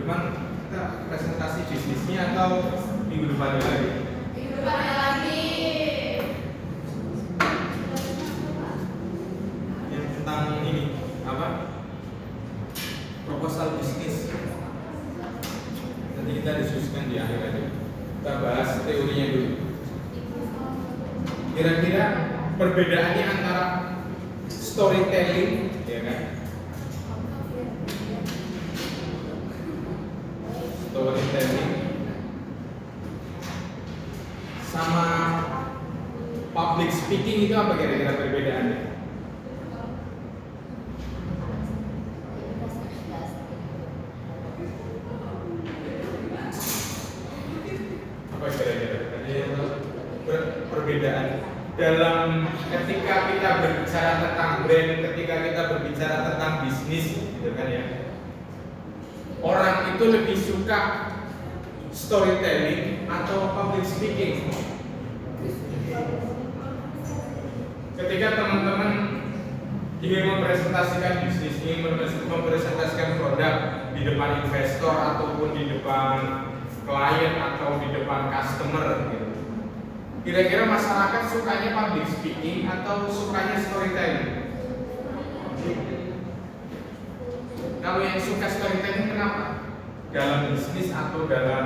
depan kita presentasi bisnisnya atau minggu depannya lagi? Minggu depannya lagi. Yang tentang ini apa? Proposal bisnis. Nanti kita diskusikan di akhir aja. Kita bahas teorinya dulu. Kira-kira perbedaannya antara storytelling, ya kan? Storytelling sama public speaking itu apa kira-kira perbedaannya? Apa kira-kira? Perbedaan dalam ketika kita berbicara tentang brand, ketika kita berbicara tentang bisnis, gitu kan ya. Orang itu lebih suka storytelling atau public speaking. Ketika teman-teman ingin mempresentasikan bisnis, ingin mempresentasikan produk di depan investor ataupun di depan klien atau di depan customer, gitu. Kira-kira masyarakat sukanya public speaking atau sukanya storytelling? Kalau yang suka storytelling kenapa? Dalam bisnis atau dalam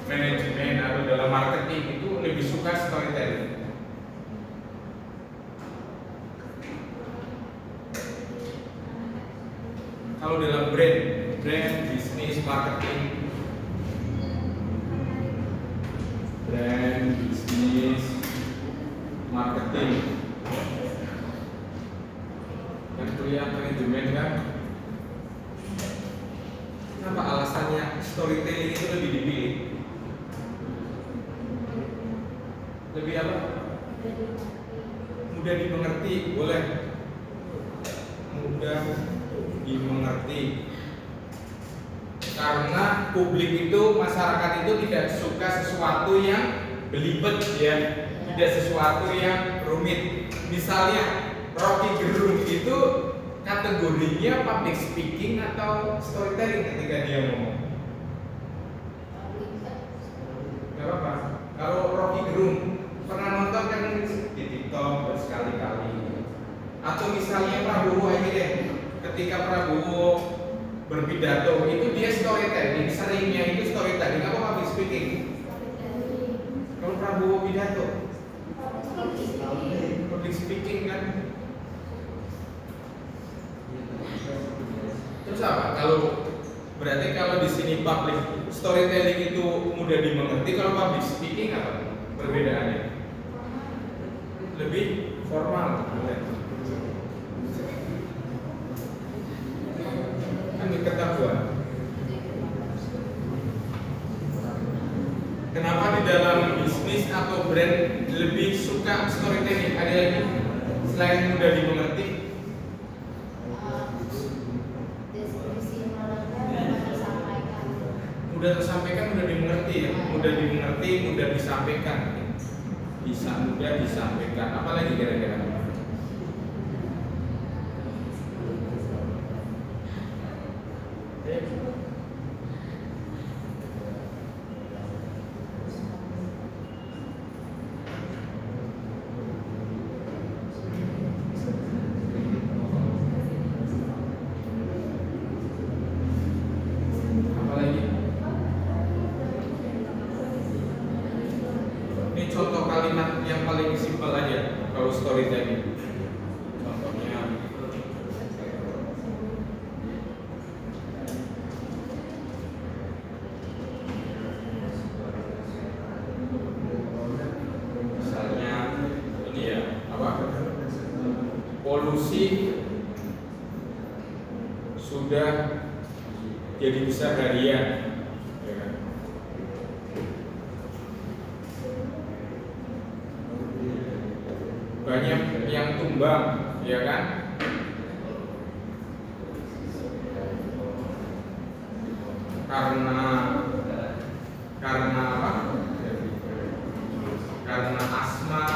manajemen atau dalam marketing itu lebih suka storytelling. Kalau dalam brand, bisnis, marketing, brand, bisnis, marketing, yang kuliah manajemen kan? Kenapa alasannya storytelling itu lebih dipilih? Lebih apa? Mudah dimengerti, boleh. Mudah dimengerti. Karena publik itu, masyarakat itu tidak suka sesuatu yang belibet ya, tidak sesuatu yang rumit. Misalnya Rocky Gerung itu kategorinya public speaking atau storytelling ketika dia ngomong? Gak apa-apa. Kalau Rocky Gerung pernah nonton kan di TikTok bersekali-kali. Atau misalnya Prabowo aja deh, ketika Prabowo berpidato itu dia storytelling, seringnya itu storytelling apa public speaking? Kalau Prabowo pidato public speaking kan. Terus apa? Kalau berarti kalau di sini public storytelling itu mudah dimengerti, kalau public speaking apa perbedaannya? Lebih formal, kan ketahuan. Kenapa di dalam bisnis atau brand lebih suka storytelling? Ada lagi selain mudah dimengerti? Mudah tersampaikan, mudah dimengerti ya. Mudah dimengerti, mudah disampaikan. Bisa mudah disampaikan. Apalagi kira-kira? Contoh kalimat yang paling simpel aja kalau storytelling. Contohnya misalnya ini ya, apa? Polusi sudah jadi besar harian. Banyak yang tumbang, ya kan? Karena apa? Karena asma,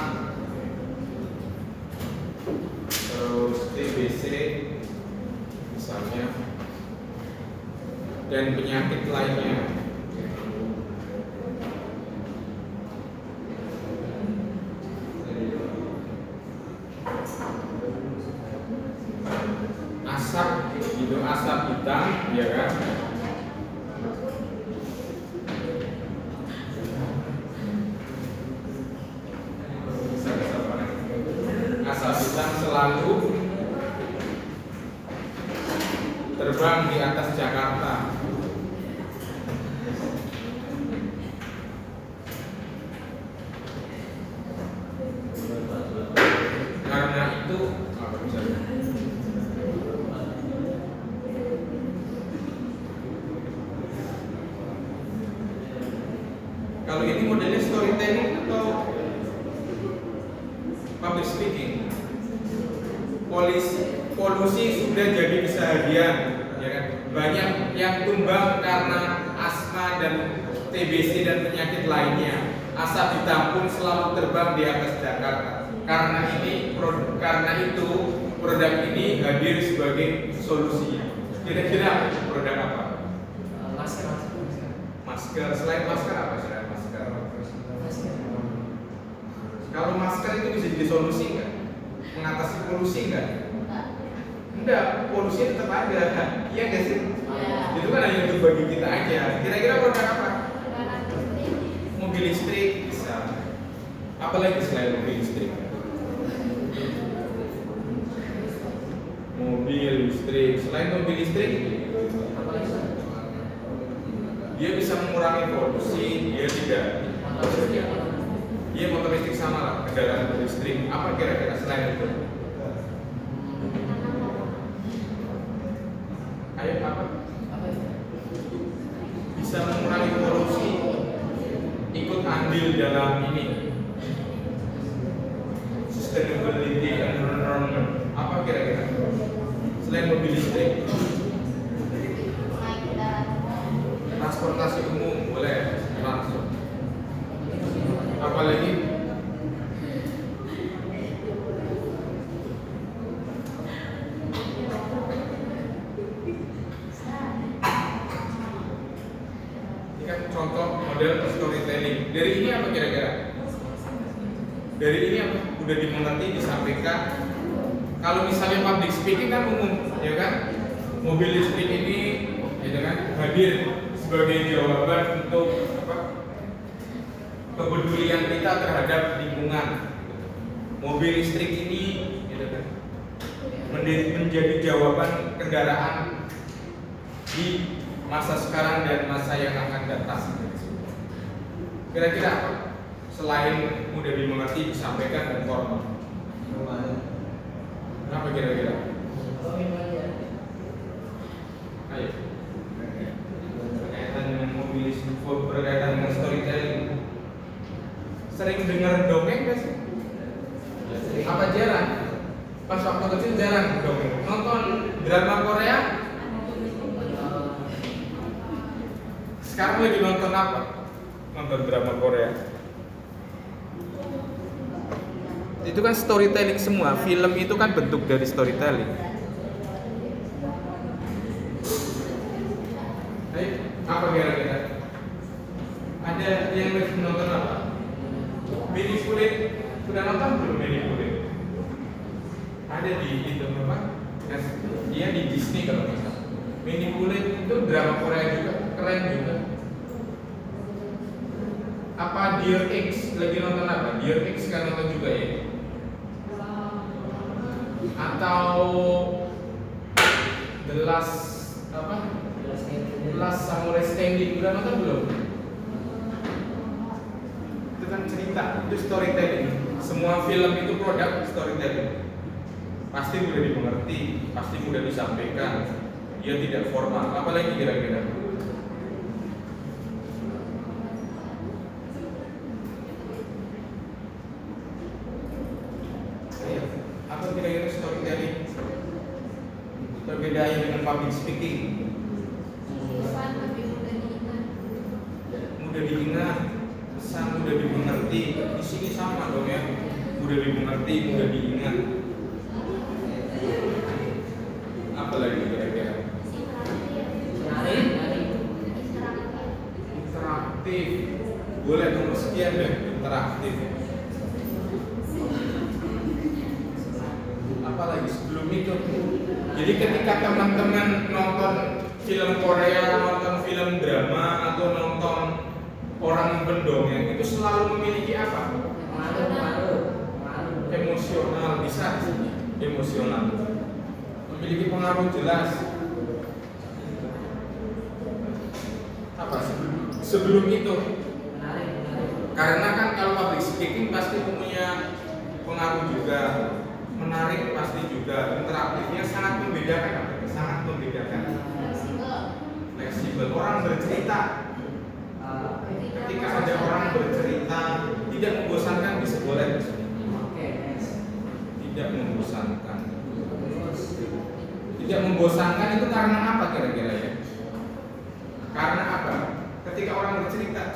terus TBC, misalnya dan penyakit lainnya. Asap itu asap hitam, ya kan? Asap hitam selalu terbang di atas Jakarta. Karena itu apa misalnya? Kalau ini modelnya storytelling atau public speaking? Polusi sudah jadi keseharian, ya kan? Banyak yang tumbang karena asma dan TBC dan penyakit lainnya. Asap hitam pun selalu terbang di atas Jakarta. Karena itu produk ini hadir sebagai solusinya. Kira-kira produk apa? Masker. Selain masker apa? Selain masker. Kalau masker itu bisa jadi solusi nggak? Mengatasi polusi nggak? Enggak, polusi tetap ada. Iya nggak sih? Itu kan hanya untuk bagi kita aja. Kira-kira produk apa? Mobil listrik bisa. Apalagi selain mobil listrik? Mobil listrik. Selain mobil listrik, dia bisa mengurangi polusi. Dia motor listrik sama lah, kendaraan listrik. Apa kira-kira selain itu? Ayo apa? Bisa mengurangi polusi. Ikut andil dalam ini. Sustainability environment. Apa kira-kira? Selain mobil listrik, transportasi umum boleh langsung. Apalagi ini kan contoh model storytelling. Dari ini apa kira-kira? Dari ini apa? Udah dimengerti, disampaikan. Kalau misalnya public speaking kan umum, ya kan? Mobil listrik ini, ya kan, hadir sebagai jawaban untuk apa? Kepedulian kita terhadap lingkungan. Mobil listrik ini, ya kan, menjadi jawaban kendaraan di masa sekarang dan masa yang akan datang. Kira-kira apa? Selain mudah dimengerti, disampaikan dan formal. Apa kira-kira? Ayo. Berkaitan dengan mobil listrik, berkaitan dengan storytelling. Sering dengar dongeng gak sih? Apa jarang? Pas waktu kecil jarang dongeng. Nonton drama Korea? Sekarang lagi nonton apa? Nonton drama Korea. Itu kan storytelling semua. Film itu kan bentuk dari storytelling. Ayo, apa kira-kira? Ada yang lagi nonton apa? Mini Kulit. Sudah nonton belum Mini Kulit? Ada di itu apa? Dia di Disney kalau nggak salah. Mini Kulit itu drama Korea juga, keren juga. Apa Dear X? Lagi nonton apa? Dear X kan nonton juga ya? Atau The Last apa? The Last Samurai Standing udah nonton belum? Itu kan cerita, itu storytelling. Semua film itu produk storytelling. Pasti mudah dimengerti, pasti mudah disampaikan. Dia tidak formal. Apalagi kira-kira? Apa kira-kira storytelling? Perbedaannya dengan public speaking? Mudah diingat, pesan mudah dimengerti. Di sini sama dong ya, mudah dimengerti, mudah diingat. Apa lagi kira-kira? apalagi sebelum itu. Jadi ketika teman-teman nonton film Korea, nonton film drama atau nonton orang pendongeng itu selalu memiliki apa? Emosional, bisa emosional, memiliki pengaruh jelas. Apa sebelum itu? Karena kan kalau public speaking pasti punya pengaruh juga, menarik pasti juga, interaktifnya sangat membedakan, sangat membedakan. Fleksibel, orang bercerita. Ketika ada orang bercerita, tidak membosankan, bisa boleh. Tidak membosankan. Tidak membosankan itu karena apa kira-kira ya? Karena apa? Ketika orang bercerita,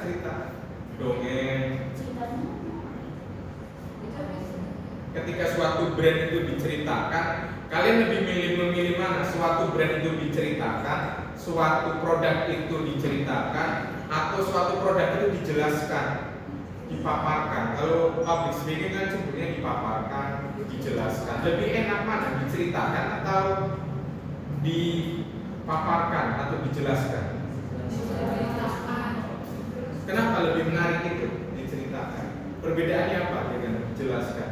dongeng. Ketika suatu brand itu diceritakan, kalian lebih memilih mana? Suatu brand itu diceritakan, suatu produk itu diceritakan, atau suatu produk itu dijelaskan, dipaparkan. Kalau public speaking kan sebutnya dipaparkan, dijelaskan. Lebih enak mana? Diceritakan atau dipaparkan atau dijelaskan? Kenapa lebih menarik itu diceritakan? Perbedaannya apa dengan dijelaskan?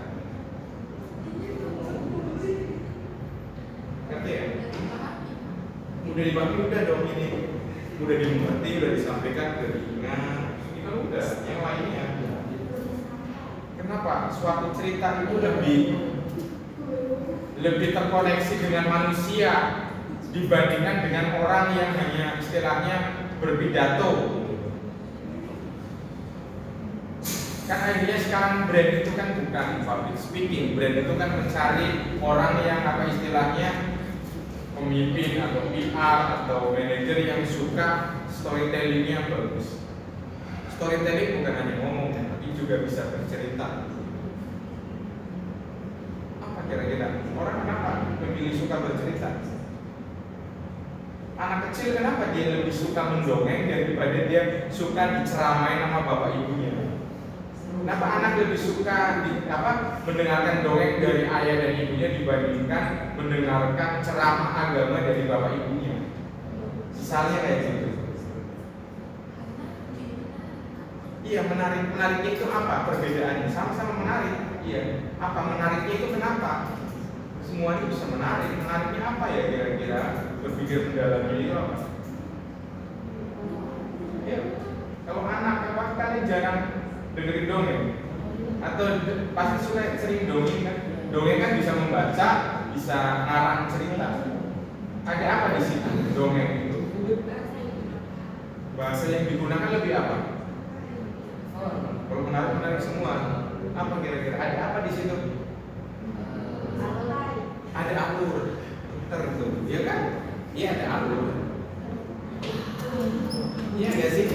Ngerti ya? Udah dipahami, udah dong ini. Udah dimengerti, udah disampaikan, udah diingat. Ini kan udah, yang lainnya. Kenapa? Suatu cerita itu lebih terkoneksi dengan manusia dibandingkan dengan orang yang hanya istilahnya berpidato. Kan akhirnya sekarang brand itu kan bukan public speaking, brand itu kan mencari orang yang apa istilahnya pemimpin atau PR atau manajer yang suka storytellingnya bagus. Storytelling bukan hanya ngomong, tapi juga bisa bercerita. Apa kira-kira? Orang kenapa memilih suka bercerita? Anak kecil kenapa dia lebih suka mendongeng daripada dia suka diceramain sama bapak ibunya? Kenapa anak lebih suka mendengarkan dongeng dari ayah dan ibunya dibandingkan mendengarkan ceramah agama dari bapak ibunya? Misalnya kayak gitu. Iya, menariknya itu apa perbedaannya? Sama-sama menarik. Iya. Apa menariknya itu kenapa? Semuanya bisa menarik. Menariknya apa ya kira-kira? Berpikir mendalamnya itu apa? Ya, kalau anak kalian jarang dengerin dongeng atau pasti suka sering dongeng kan? Dongeng kan bisa membaca, bisa ngarang cerita. Ada apa di situ dongeng itu? Bahasa yang digunakan lebih apa? Kalau menarik semua, apa kira-kira? Ada apa di situ? Ada alur tertentu, ya kan? Iya ada alur. Iya nggak sih?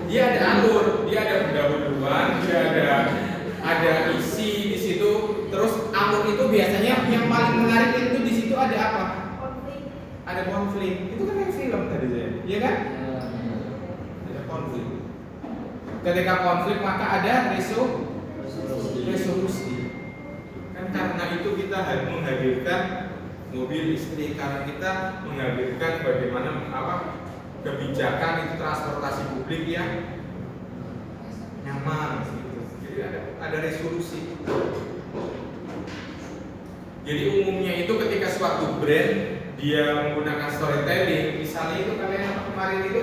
Dia ada alur, dia ada pendahuluan, dia ada isi di situ. Terus alur itu biasanya yang paling menarik itu di situ ada apa? Ada konflik. Itu kan kayak film tadi saya, iya kan? Ada konflik. Ketika konflik maka ada resolusi. Kan karena itu kita harus menghadirkan mobil listrik, karena kita menghadirkan bagaimana kebijakan itu transportasi publik yang nyaman gitu. Jadi ada resolusi. Jadi umumnya itu ketika suatu brand dia menggunakan storytelling, misalnya itu kalian apa kemarin itu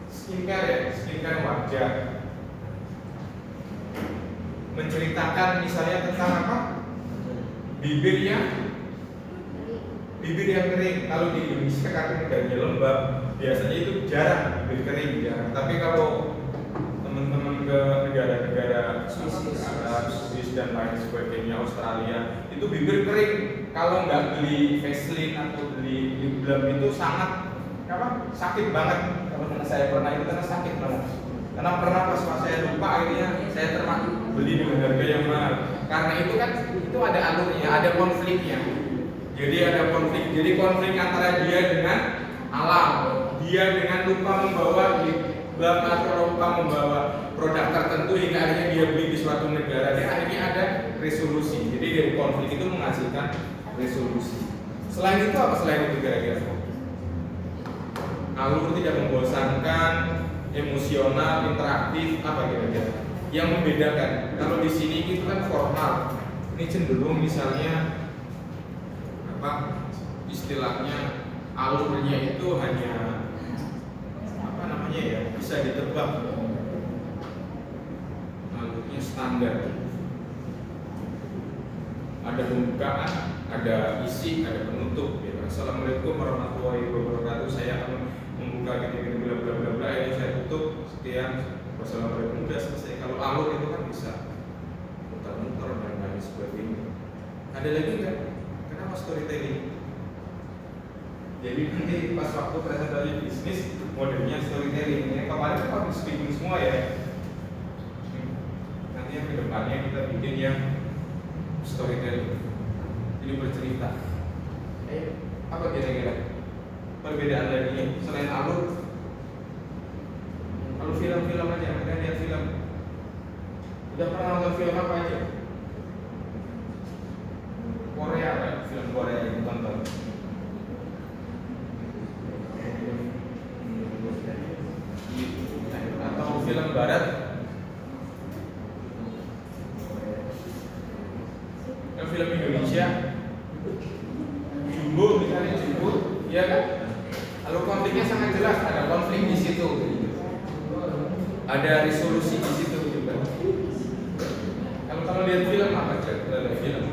skincare wajah, menceritakan misalnya tentang apa bibir yang kering. Kalau di Indonesia karena negaranya lembab, biasanya itu jarang bibir kering jarang. Tapi kalau teman-teman ke negara-negara Swiss dan lain sebagainya, Australia, itu bibir kering. Kalau nggak beli Vaseline atau beli lip balm itu sangat sakit banget. Kalau saya pernah itu karena sakit banget. Karena pernah pas saya lupa akhirnya saya termasuk beli dengan harga yang mahal. Karena itu kan itu ada alurnya, ada konfliknya. Jadi ada konflik. Jadi konflik antara dia dengan alam, dia dengan lupa membawa atau lupa membawa produk tertentu hingga akhirnya dia beli di suatu negara. Dia akhirnya ada resolusi. Jadi dari konflik menghasilkan resolusi. Selain itu apa selain itu kira-kira? Alur tidak membosankan, emosional, interaktif, apa kira-kira? Yang membedakan, kalau di sini itu kan formal, ini cenderung misalnya apa istilahnya alurnya itu hanya apa namanya ya, bisa ditebak, alurnya standar. Ada pembukaan, ada isi, ada penutup. Ya. Assalamualaikum warahmatullahi wabarakatuh. Saya akan membuka gini-gini bla bla bla bla. Ini saya tutup sekian. Wassalamualaikum, udah selesai. Kalau alur itu kan bisa muter-muter dan lain sebagainya. Ada lagi nggak? Kenapa storytelling? Jadi nanti pas waktu presentasi bisnis modelnya storytelling. Yang kemarin kan public speaking semua ya. Nanti yang kedepannya kita bikin yang storytelling. Jadi bercerita. Apa kira-kira perbedaan lagi selain alur? Kalau film-film aja, kita lihat film. Udah pernah nonton film apa aja? Korea kan? Film Korea yang tonton. Atau film Barat? Film Indonesia? Jumbo misalnya Jumbo, ya kan? Kalau konfliknya sangat jelas, ada konflik di situ. Ada resolusi di situ juga. Kalau lihat film apa lihat film?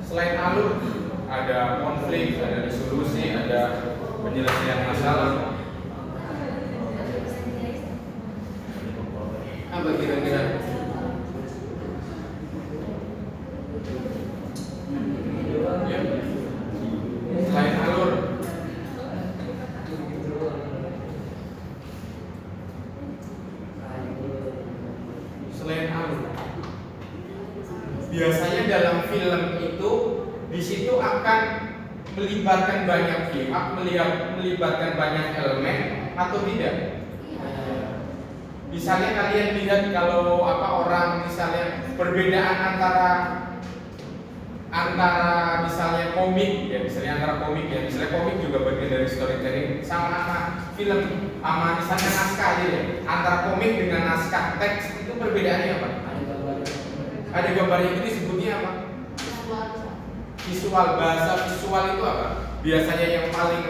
Selain alur, ada konflik, ada resolusi, ada penyelesaian masalah. Apa kira-kira? Ya. Selain alur. Biasanya dalam film itu di situ akan melibatkan banyak pihak, melibatkan banyak elemen atau tidak? Misalnya kalian lihat kalau orang misalnya perbedaan antara misalnya komik ya, misalnya komik juga bagian dari storytelling sama film, sama misalnya naskah aja ya. Antara komik dengan naskah teks itu perbedaannya apa? Ada gambarnya, itu disebutnya apa? Visual. Bahasa visual itu apa? Biasanya yang paling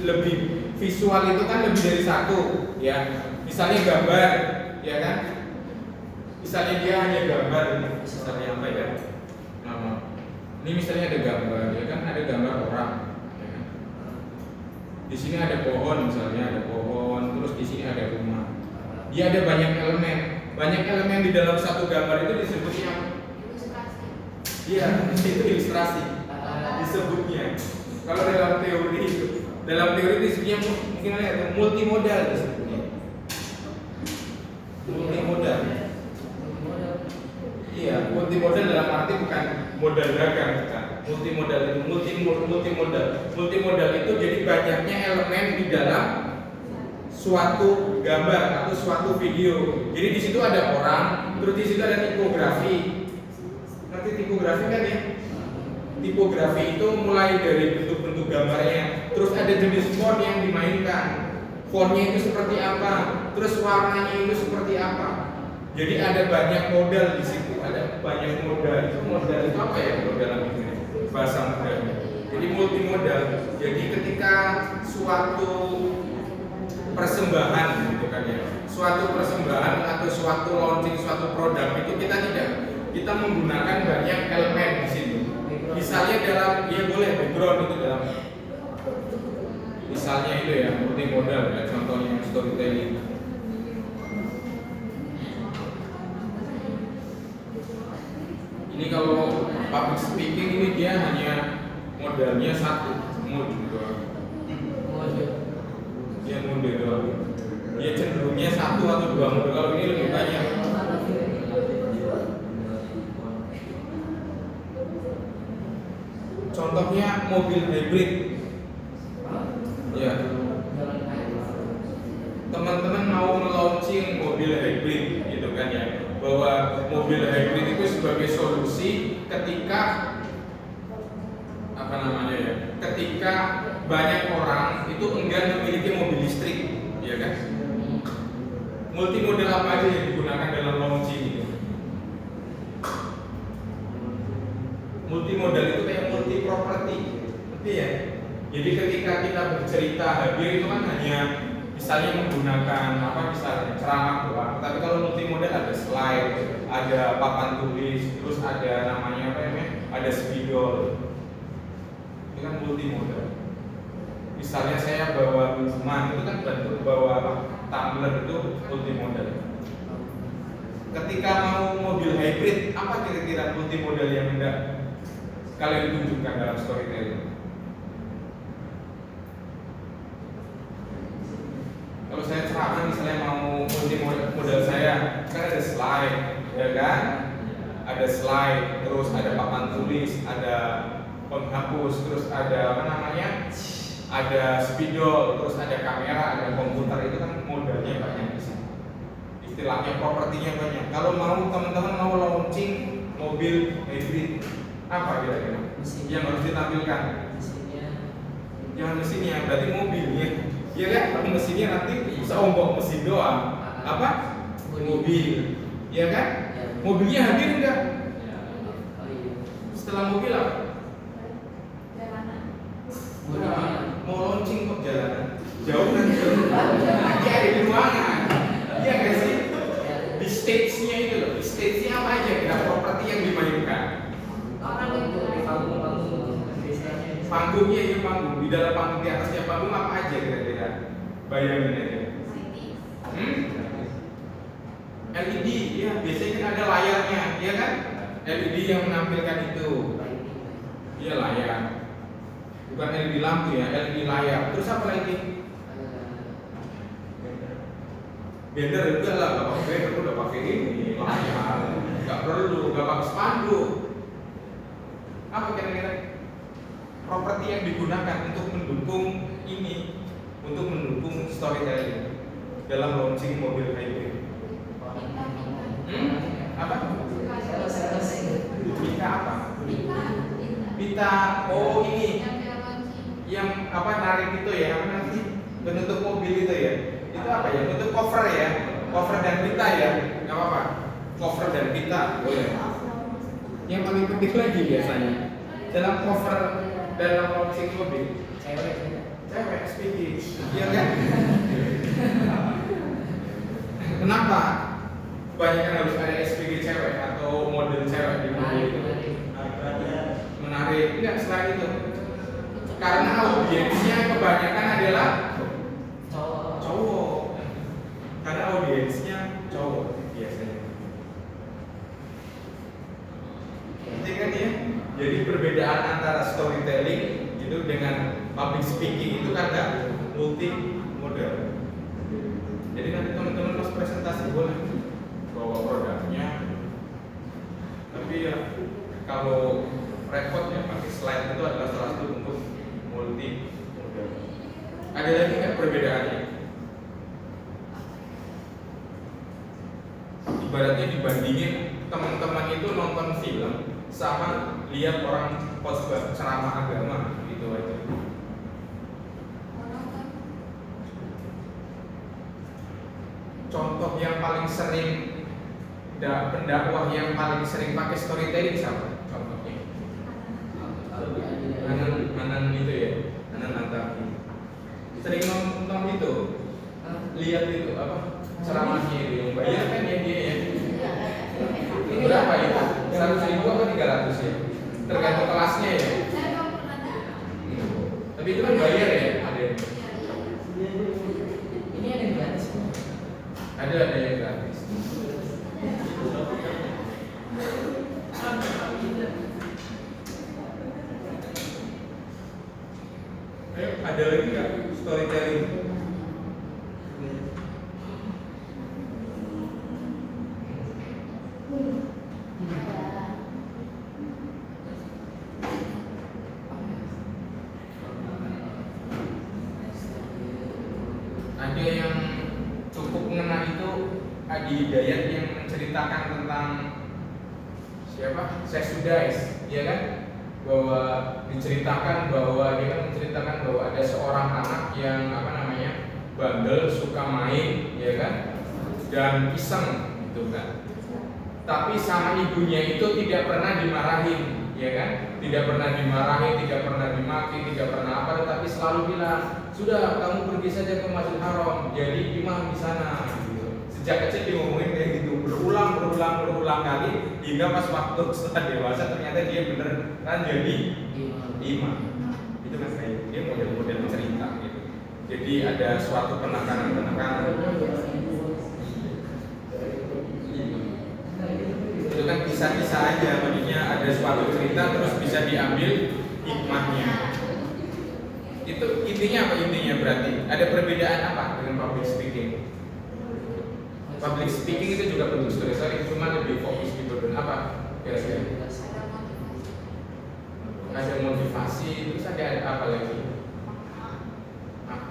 lebih visual itu kan lebih dari satu, ya. Misalnya gambar, ya kan? Misalnya dia hanya gambar, misalnya apa ya? Ini misalnya ada gambar, ya kan? Ada gambar orang. Ya kan? Di sini ada pohon, misalnya ada pohon, terus di sini ada rumah. Dia ada banyak elemen. Banyak elemen di dalam satu gambar itu disebutnya Ilustrasi. iya, itu ilustrasi disebutnya. Kalau dalam teori disebutnya mungkin ada multimodal disebutnya. Multimodal. Iya, multimodal dalam arti bukan modal dagang, bukan. Multimodal itu multimodal. Multimodal itu jadi banyaknya elemen di dalam suatu gambar atau suatu video. Jadi di situ ada orang, terus di situ ada tipografi. Nanti tipografi kan ya? Tipografi itu mulai dari bentuk-bentuk gambarnya, terus ada jenis font yang dimainkan. Fontnya itu seperti apa? Terus warnanya itu seperti apa? Jadi ada banyak modal di situ, ada banyak modal. Modal itu apa ya kalau dalam ini? Bahasa modalnya. Jadi multimodal. Jadi ketika suatu persembahan gitu kan ya, suatu persembahan atau suatu launching suatu produk itu kita menggunakan banyak elemen di situ. Misalnya dalam boleh background itu dalam misalnya itu ya multimodal ya, contohnya storytelling. Ini kalau public speaking ini dia hanya modalnya satu, dia model doang. Dia cenderungnya satu atau dua model. Kalau ini lebih banyak. Contohnya mobil hybrid. Ya. Teman-teman mau launching mobil hybrid gitu kan ya. Bahwa mobil hybrid itu sebagai solusi ketika ketika banyak orang itu enggan memiliki mobil listrik, ya kan? Multi model apa aja yang digunakan dalam launching itu? Multi modal itu kayak multi property, ngerti ya? Jadi ketika kita bercerita hadir itu kan hanya misalnya menggunakan misalnya ceramah doang. Tapi kalau multi modal ada slide, ada papan tulis, terus ada ada spidol. Itu kan multi modal. Misalnya saya bawa minuman itu kan bentuk bawa tumbler itu multi modal. Ketika mau mobil hybrid, apa kira-kira multi modal yang hendak kalian tunjukkan dalam storytelling? Kalau saya ceramah misalnya mau multi modal saya, kan ada slide, ya kan? Ada slide, terus ada papan tulis, ada penghapus, terus ada ada spidol, terus ada kamera, ada komputer. Itu kan modalnya banyak di sini. Istilahnya propertinya banyak. Kalau teman-teman mau launching mobil hybrid, apa kira-kira yang harus ditampilkan? Jangan mesinnya, berarti mobilnya. Iya kan? Kalau mesinnya nanti seonggok mesin doang. Mobil. Iya kan? Mobilnya hadir enggak? Setelah mobil apa? Mau launching kok jalanan jauh kan? Dia ada di ruangan. Iya nggak sih? Di stage-nya itu loh. Di stage-nya apa aja? Kira properti yang dimainkan. Panggungnya itu panggung. Di dalam panggung, di atasnya panggung apa aja kira-kira? Bayangin aja. LED, ya biasanya kan ada layarnya, ya kan? LED yang menampilkan itu. Iya layar. Bukan LED lampu ya, LED layar. Terus apa lagi? Banner juga lah, nggak pakai banner, udah pakai ini layar. Nggak perlu, nggak pakai spanduk. Apa kira-kira properti yang digunakan untuk mendukung ini, untuk mendukung storytelling dalam launching mobil hybrid? Apa? Pita apa? Pita. Oh ini yang narik itu ya, nanti bentuk mobil itu ya. Itu apa ya? Bentuk cover ya, cover dan pita ya. Nggak apa-apa. Cover dan pita boleh. Yang paling penting lagi biasanya dalam cover dalam launching mobil cewek speaking, iya kan? Kenapa? Kebanyakan harus ada SPG cewek atau model cewek di mobil itu. Menarik, enggak selain itu. Karena audiensnya kebanyakan adalah cowok. Karena audiensnya cowok biasanya. Ngerti kan ya? Jadi perbedaan antara storytelling itu dengan public speaking itu kan multi model. Jadi nanti teman-teman pas presentasi boleh bawa produknya, tapi ya kalau repot ya pakai slide itu adalah salah satu bentuk multi model. Ada lagi nggak perbedaannya? Ibaratnya dibandingin teman-teman itu nonton film sama lihat orang khotbah ceramah agama gitu aja. Contoh yang paling sering pendakwah yang paling sering pakai storytelling siapa? Contohnya Anan itu ya, Anan Antaki. Sering nonton itu, lihat itu ceramahnya itu yang bayar kan ya dia ya. Ini berapa itu? 100.000 atau 300 ya? Tergantung kelasnya ya. Tapi itu kan bayar ya, ada. Ini ada yang gratis. Ada yang gratis. Ada lagi nggak storytelling? Ada yang cukup mengena itu Adi Hidayat yang menceritakan tentang siapa? Sexudice, ya kan? Bahwa diceritakan bahwa dia kan menceritakan bahwa ada seorang anak yang bandel, suka main, ya kan? Dan iseng, gitu kan. Tapi sama ibunya itu tidak pernah dimarahin, ya kan? Tidak pernah dimarahin, tidak pernah dimaki, tidak pernah apa, tetapi selalu bilang, sudah kamu pergi saja ke Masjidil Haram, jadi imam di sana. Gitu. Sejak kecil diomongin kayak gitu, berulang kali, hingga pas waktu setelah dewasa ternyata dia beneran jadi imam. Itu kan kayak dia model-model cerita gitu. Jadi ada suatu penekanan. Itu kan kisah-kisah aja, maksudnya ada suatu cerita terus bisa diambil hikmahnya. Itu intinya apa? Intinya berarti ada perbedaan apa dengan public speaking? Public speaking itu juga bentuk storytelling, cuma lebih fokus gitu. Dan apa kira-kira? Ada motivasi, terus ada apa lagi?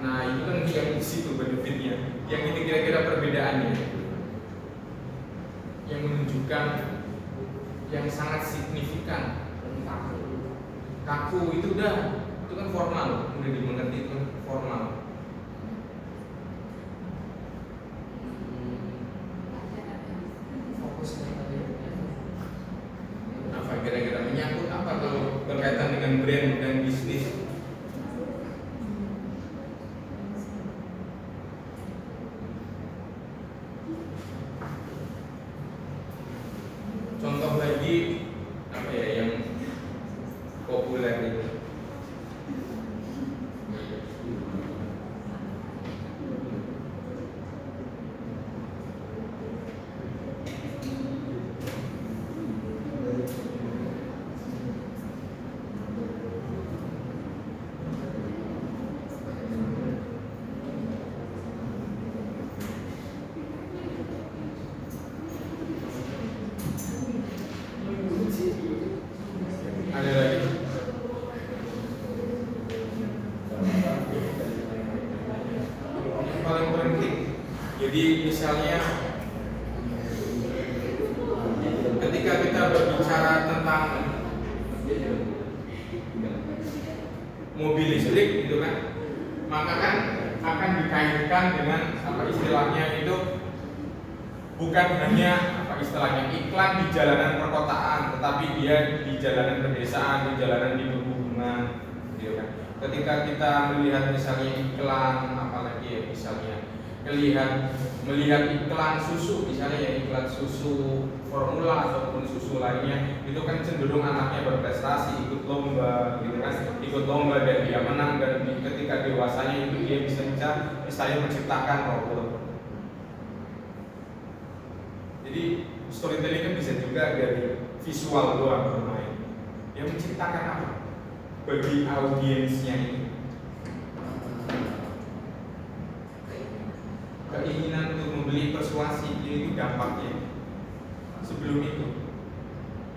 Nah itu kan yang di situ benefitnya. Yang ini kira-kira perbedaannya, yang menunjukkan yang sangat signifikan. Kaku itu kan formal, udah dimengerti itu kan formal. Apa kira-kira menyangkut apa kalau berkaitan dengan brand dan bisnis? Contoh lagi apa ya yang populer itu? Ada lagi? Yang paling penting. Jadi misalnya ketika kita berbicara tentang mobil listrik gitu kan, maka kan akan dikaitkan dengan apa istilahnya itu bukan hanya istilahnya iklan di jalanan perkotaan, tetapi dia di jalanan pedesaan, di jalanan di pegunungan, gitu kan. Ketika kita melihat misalnya iklan, apalagi ya misalnya melihat iklan susu, misalnya ya iklan susu formula ataupun susu lainnya, itu kan cenderung anaknya berprestasi, ikut lomba, gitu kan, ikut lomba dan dia menang, dan ketika dewasanya itu dia bisa misalnya menciptakan robot. Jadi storytelling kan bisa juga dari visual doang bermain. Yang menciptakan apa? Bagi audiensnya ini keinginan untuk membeli, persuasi, itu dampaknya. Sebelum itu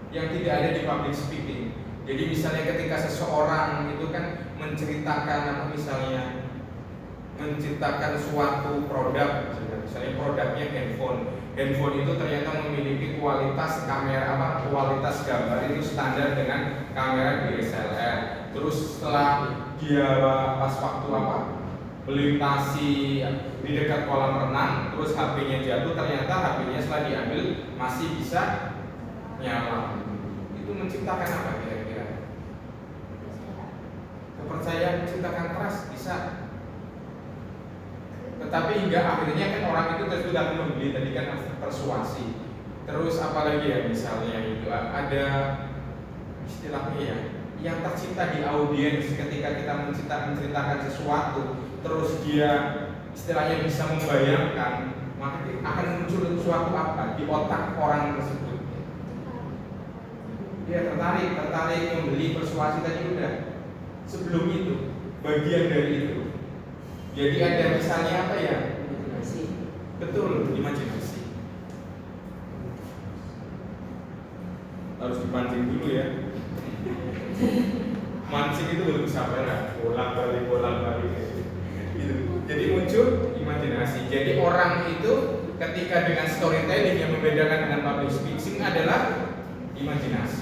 yang tidak ada di public speaking. Jadi misalnya ketika seseorang itu kan menceritakan menciptakan suatu produk, misalnya produknya handphone itu ternyata memiliki kualitas kamera kualitas gambar itu standar dengan kamera DSLR. Terus setelah dia pas waktu melintasi di dekat kolam renang, terus HP-nya jatuh, ternyata HP-nya setelah diambil masih bisa nyala. Itu menciptakan apa kira-kira? Kepercayaan, menciptakan trust bisa. Tetapi hingga akhirnya kan orang itu sudah membeli, tadi kan persuasi. Terus apalagi ya misalnya itu ada istilahnya ya, yang tercipta di audiens ketika kita menceritakan sesuatu, terus dia istilahnya bisa membayangkan, maka akan muncul sesuatu apa di otak orang tersebut. Dia tertarik membeli, persuasi tadi udah. Sebelum itu bagian dari itu. Jadi ada misalnya apa ya? Betul, imajinasi. Harus dipancing dulu ya. Mancing itu belum sabar, bolak-balik gitu. Jadi muncul imajinasi. Jadi orang itu ketika dengan storytelling, yang membedakan dengan public speaking adalah Imajinasi.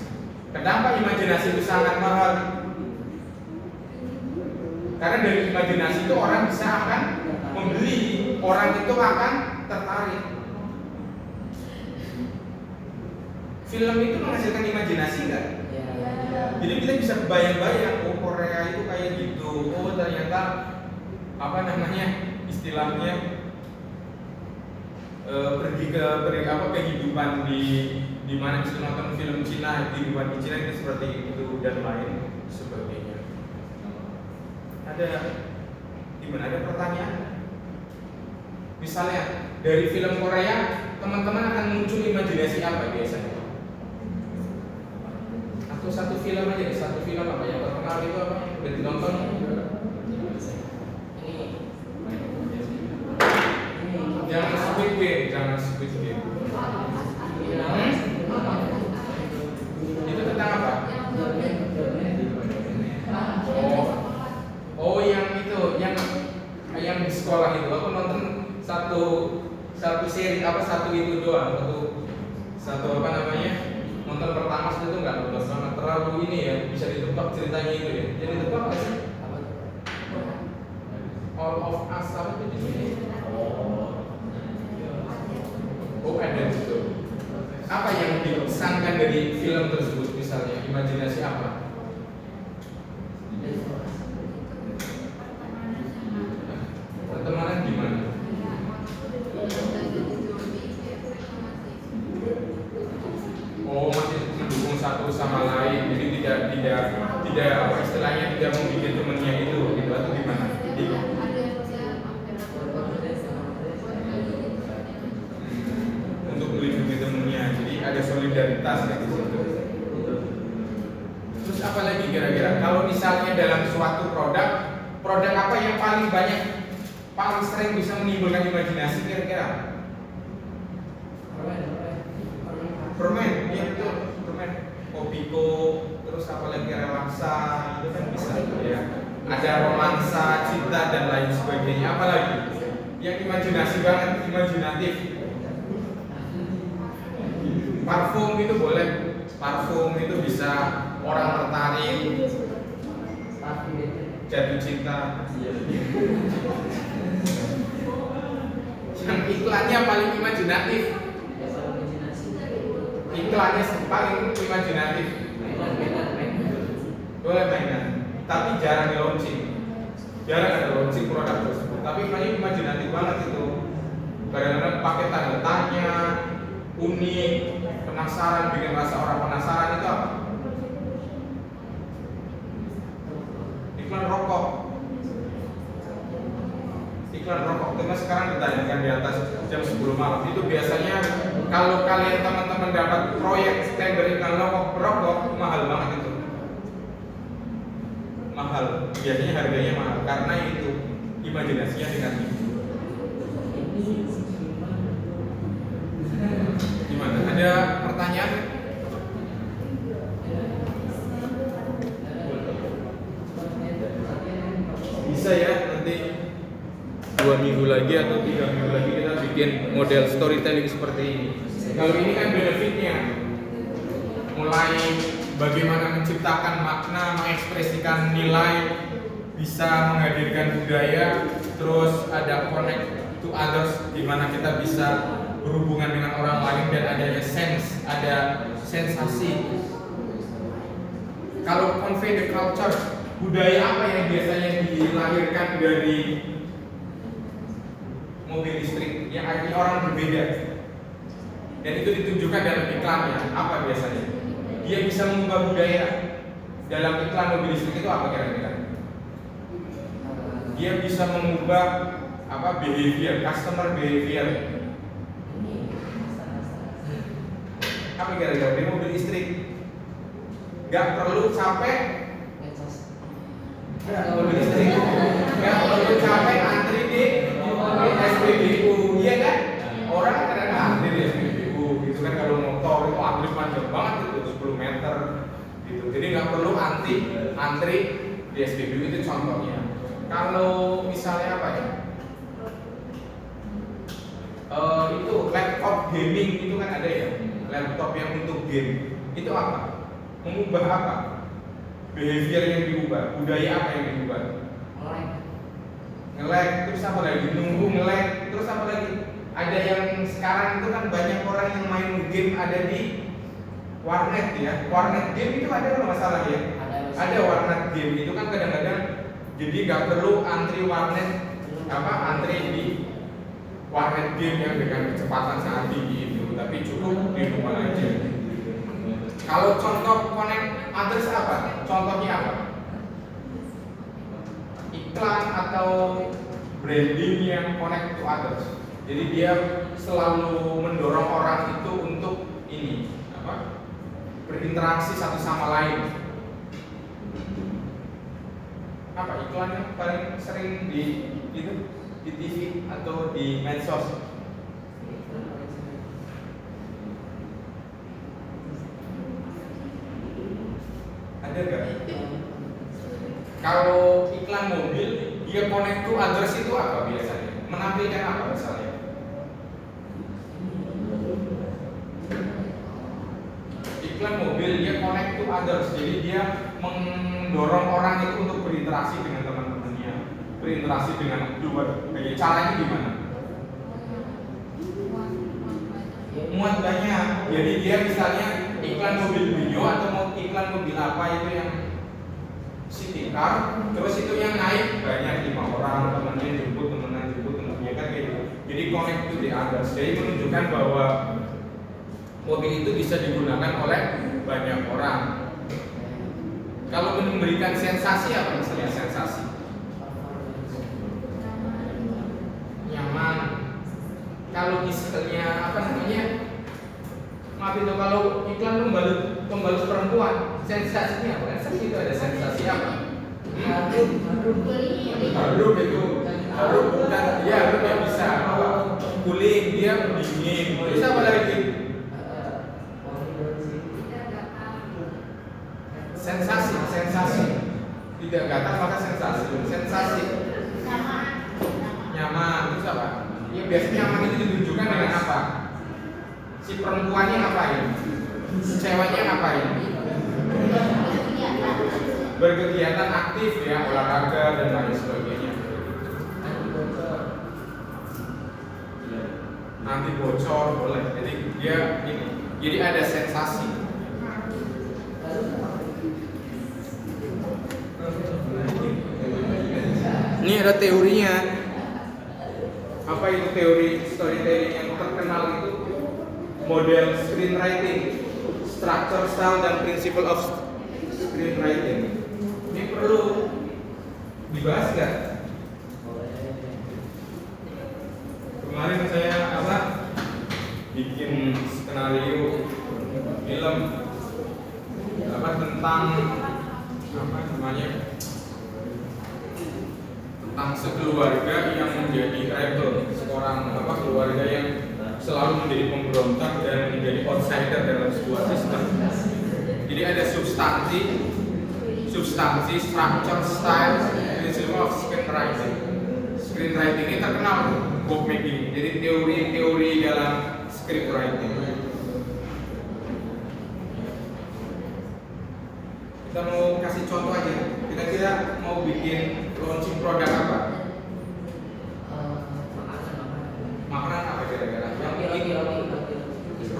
Kenapa imajinasi itu sangat mahal? Karena dari imajinasi itu orang bisa akan membeli, orang itu akan tertarik. Film itu menghasilkan imajinasi enggak? Jadi kita bisa bayang-bayang, oh Korea itu kayak gitu, oh ternyata apa namanya istilahnya pergi ke kehidupan di mana bisa nonton film Cina, kehidupan di Cina itu seperti itu dan lain sebagainya. Ada pertanyaan? Misalnya dari film Korea, teman-teman akan muncul imajinasi apa biasanya? Atau satu film aja, satu film apa yang terkenal itu apa? Udah ditonton? Jangan Squid Game, jangan Squid Game. Itu tentang apa? Oh yang itu, yang di sekolah itu. Aku nonton satu seri satu itu doang, satu apa namanya? Nonton pertama itu nggak nonton banget, terlalu ini ya, bisa ditebak ceritanya itu ya. Jadi ditebak nggak sih? All of Us apa itu judulnya? Oh ada gitu. Apa yang dipesankan dari film tersebut misalnya? Imajinasi apa? Pertemanan gimana? Oh masih mendukung satu sama lain, jadi tidak apa istilahnya tidak membuat temennya itu gitu atau gimana? Untuk melindungi temennya, jadi ada solidaritas ya di situ. Terus apa lagi kira-kira? Kalau misalnya dalam suatu produk apa yang paling sering bisa menimbulkan imajinasi kira-kira? Permen, iya betul, permen. Kopiko, terus apa lagi relaksa, itu kan bisa ya. Ada romansa, cinta dan lain sebagainya. Apa lagi? Yang imajinasi banget, imajinatif. Parfum itu boleh. Parfum itu bisa orang tertarik, jatuh cinta. Yang iklannya paling imajinatif. Iklannya paling imajinatif. Boleh mainan, tapi jarang di launching. Jarang ada launching produk tersebut. Tapi paling imajinatif banget itu. Kadang-kadang pakai tanda tanya, unik, penasaran, bikin rasa orang penasaran itu apa? Iklan rokok. Iklan rokok itu sekarang ditanyakan di atas jam 10 malam. Itu biasanya kalau kalian teman-teman dapat proyek tender iklan rokok mahal banget itu. Mahal, biasanya harganya mahal karena itu imajinasinya dengan itu. Gimana? Ada pertanyaan? Bisa ya nanti 2 minggu lagi atau 3 minggu lagi kita bikin model storytelling seperti ini. Kalau ini kan benefitnya mulai bagaimana menciptakan makna, mengekspresikan nilai, bisa menghadirkan budaya, terus ada connect to others, di mana kita bisa berhubungan dengan orang lain dan adanya sense, ada sensasi. Kalau convey the culture, budaya apa yang biasanya dilahirkan dari mobil listrik yang artinya orang berbeda, dan itu ditunjukkan dalam iklannya. Apa biasanya? Dia bisa mengubah budaya. Dalam iklan mobil listrik itu apa kira-kira? Dia bisa mengubah behavior, customer behavior. Apa kira-kira di mobil listrik? Gak perlu capek. Mobil listrik gak perlu capek antri di SPBU, iya kan? Orang kadang antri di SPBU, gitu kan. Kalau motor itu antri panjang banget itu 10 meter, gitu. Jadi nggak perlu antri di SPBU, itu contohnya. Kalau misalnya apa ya? Itu laptop gaming itu kan ada ya, laptop yang untuk game. Itu apa? Mengubah apa? Behavior yang diubah, budaya apa yang diubah? Nge-lag, terus apa lagi? Nunggu nge-lag, terus apa lagi? Ada yang sekarang itu kan banyak orang yang main game ada di warnet ya. Warnet game itu ada nggak masalah ya? Ada warnet game itu kan kadang-kadang jadi nggak perlu antri warnet antri di warnet game yang dengan kecepatan sangat tinggi itu, tapi cukup di rumah aja. Kalau contoh connect others apa? Contohnya apa? Iklan atau branding yang connect to others. Jadi dia selalu mendorong orang itu untuk ini berinteraksi satu sama lain. Apa iklan yang paling sering di TV atau di medsos? Ada nggak? Kalau iklan mobil, dia connect to others itu apa biasanya? Menampilkan apa misalnya? Iklan mobil dia connect to others, jadi dia mendorong orang itu untuk berinteraksi dengan teman-temannya, berinteraksi dengan luar. Caranya gimana? Muat banyak. Jadi dia misalnya iklan mobil Mio atau iklan mobil apa itu yang city car, terus itu yang naik banyak 5 orang, temannya jemput temennya kan gitu. Jadi connect to the others. Jadi menunjukkan bahwa mobil itu bisa digunakan oleh banyak orang. Kalau memberikan sensasi apa misalnya sensasi? Nyaman. Kalau misalnya maaf itu kalau iklan pembalut perempuan, sensasinya apa? Kan itu ada sensasi apa? Harum itu. Harum bukan dia harum yang bisa cooling, dia dingin. Terus apa lagi? Sensasi. Tidak gatal maka sensasi. Nyaman. Terus apa? Ya biasanya nyaman itu ditunjukkan dengan apa? Si perempuannya ngapain? Si ceweknya ngapain? Berkegiatan aktif ya, olahraga dan lain sebagainya. Nanti bocor boleh. Jadi dia ini. Jadi ada sensasi. Ini ada teorinya. Apa itu teori storytelling yang terkenal itu? Model screenwriting, structure, style, dan principle of screenwriting. Ini perlu dibahas nggak? Kemarin saya bikin skenario film tentang tentang sekeluarga yang menjadi rebel, seorang keluarga yang selalu menjadi pemberontak dan menjadi outsider dalam sebuah sistem. Jadi ada substansi, structure, style, principle of screenwriting. Screenwriting ini terkenal book making. Jadi teori dalam scriptwriting. Kita mau kasih contoh aja. Kira-kira mau bikin launching produk apa? Makanan apa kira-kira?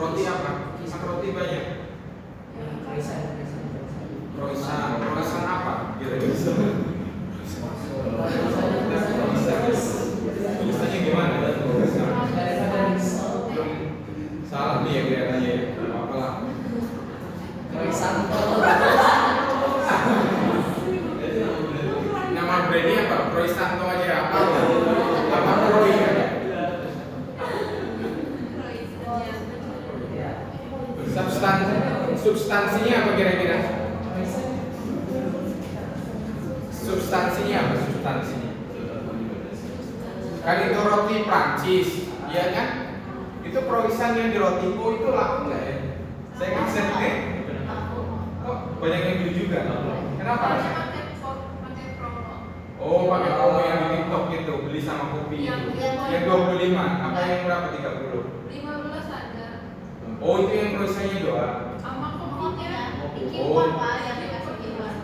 Roti apa? Masak roti banyak. Croissant apa? Kira-kira. Tulisannya gimana? Belum salah nih ya kelihatannya. Apalah. Nama brandnya apa? Croissanto aja apa? Apa Croy? Substansinya apa kira-kira? Substansinya apa? Kan itu roti Prancis, iya kan? Itu croissant yang di Rotipo itu laku nggak ya? Saya nggak bisa nih. Kok banyak yang beli juga? Kenapa? Oh, pakai promo yang di TikTok itu, beli sama kopi itu. Yang 25, apa yang berapa 30? 15 ada. Oh, itu yang croissantnya doang. Sama roti Kiwan Pak yang dikasih kiwan.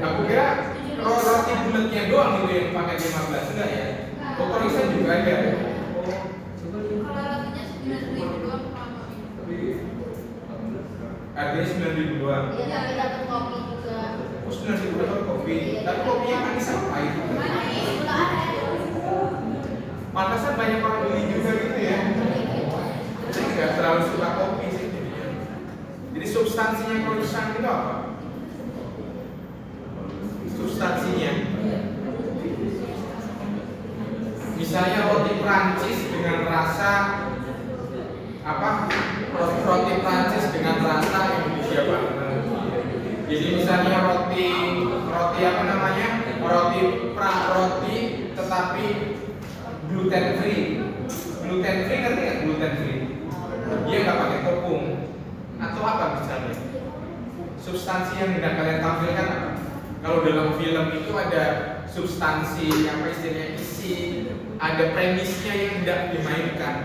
Aku kira roti bulatnya doang itu yang pakai 15, enggak ya? Oh, croissant juga ada. Kalau rotinya 9.000 doang Pak. Harganya 9.000 doang. Iya, tapi dapat kopi juga. Oh, 9.000 dapat kopi. Tapi kopinya manis apa itu? Manis, gula aren. Pantesan banyak orang beli juga gitu ya. Saya nggak terlalu suka kopi sih jadinya. Jadi substansinya croissant itu apa? Substansinya. Misalnya roti Prancis dengan rasa apa? Roti Prancis dengan rasa Indonesia banget. Jadi misalnya roti apa namanya? Roti tetapi gluten free. Gluten free ngerti nggak gluten free? Dia nggak pakai tepung atau apa misalnya? Substansi yang hendak kalian tampilkan apa? Kalau dalam film itu ada substansi apa istilahnya isi, ada premisnya yang hendak dimainkan.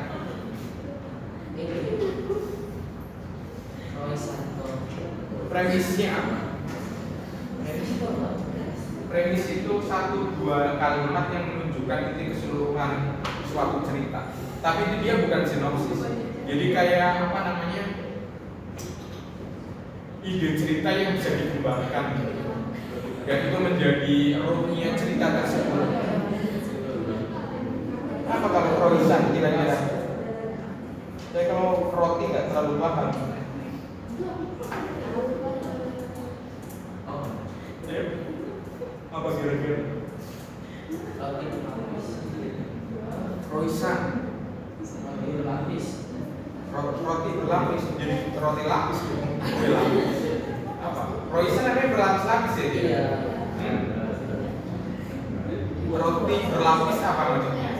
Premisnya apa? Premis itu 1-2 kalimat yang menunjukkan titik keseluruhan suatu cerita. Tapi itu dia bukan sinopsis. Jadi kayak apa namanya? Ide cerita yang bisa dikembangkan. Dan itu menjadi rootnya cerita tersebut. Apa kalau croissant kira-kira? Saya kalau roti nggak terlalu paham. Apa kira-kira? Croissant. Roti berlapis, jadi roti lapis. Berlapis. Apa? Croissant namanya berlapis-lapis ya? Iya. Roti berlapis apa maksudnya?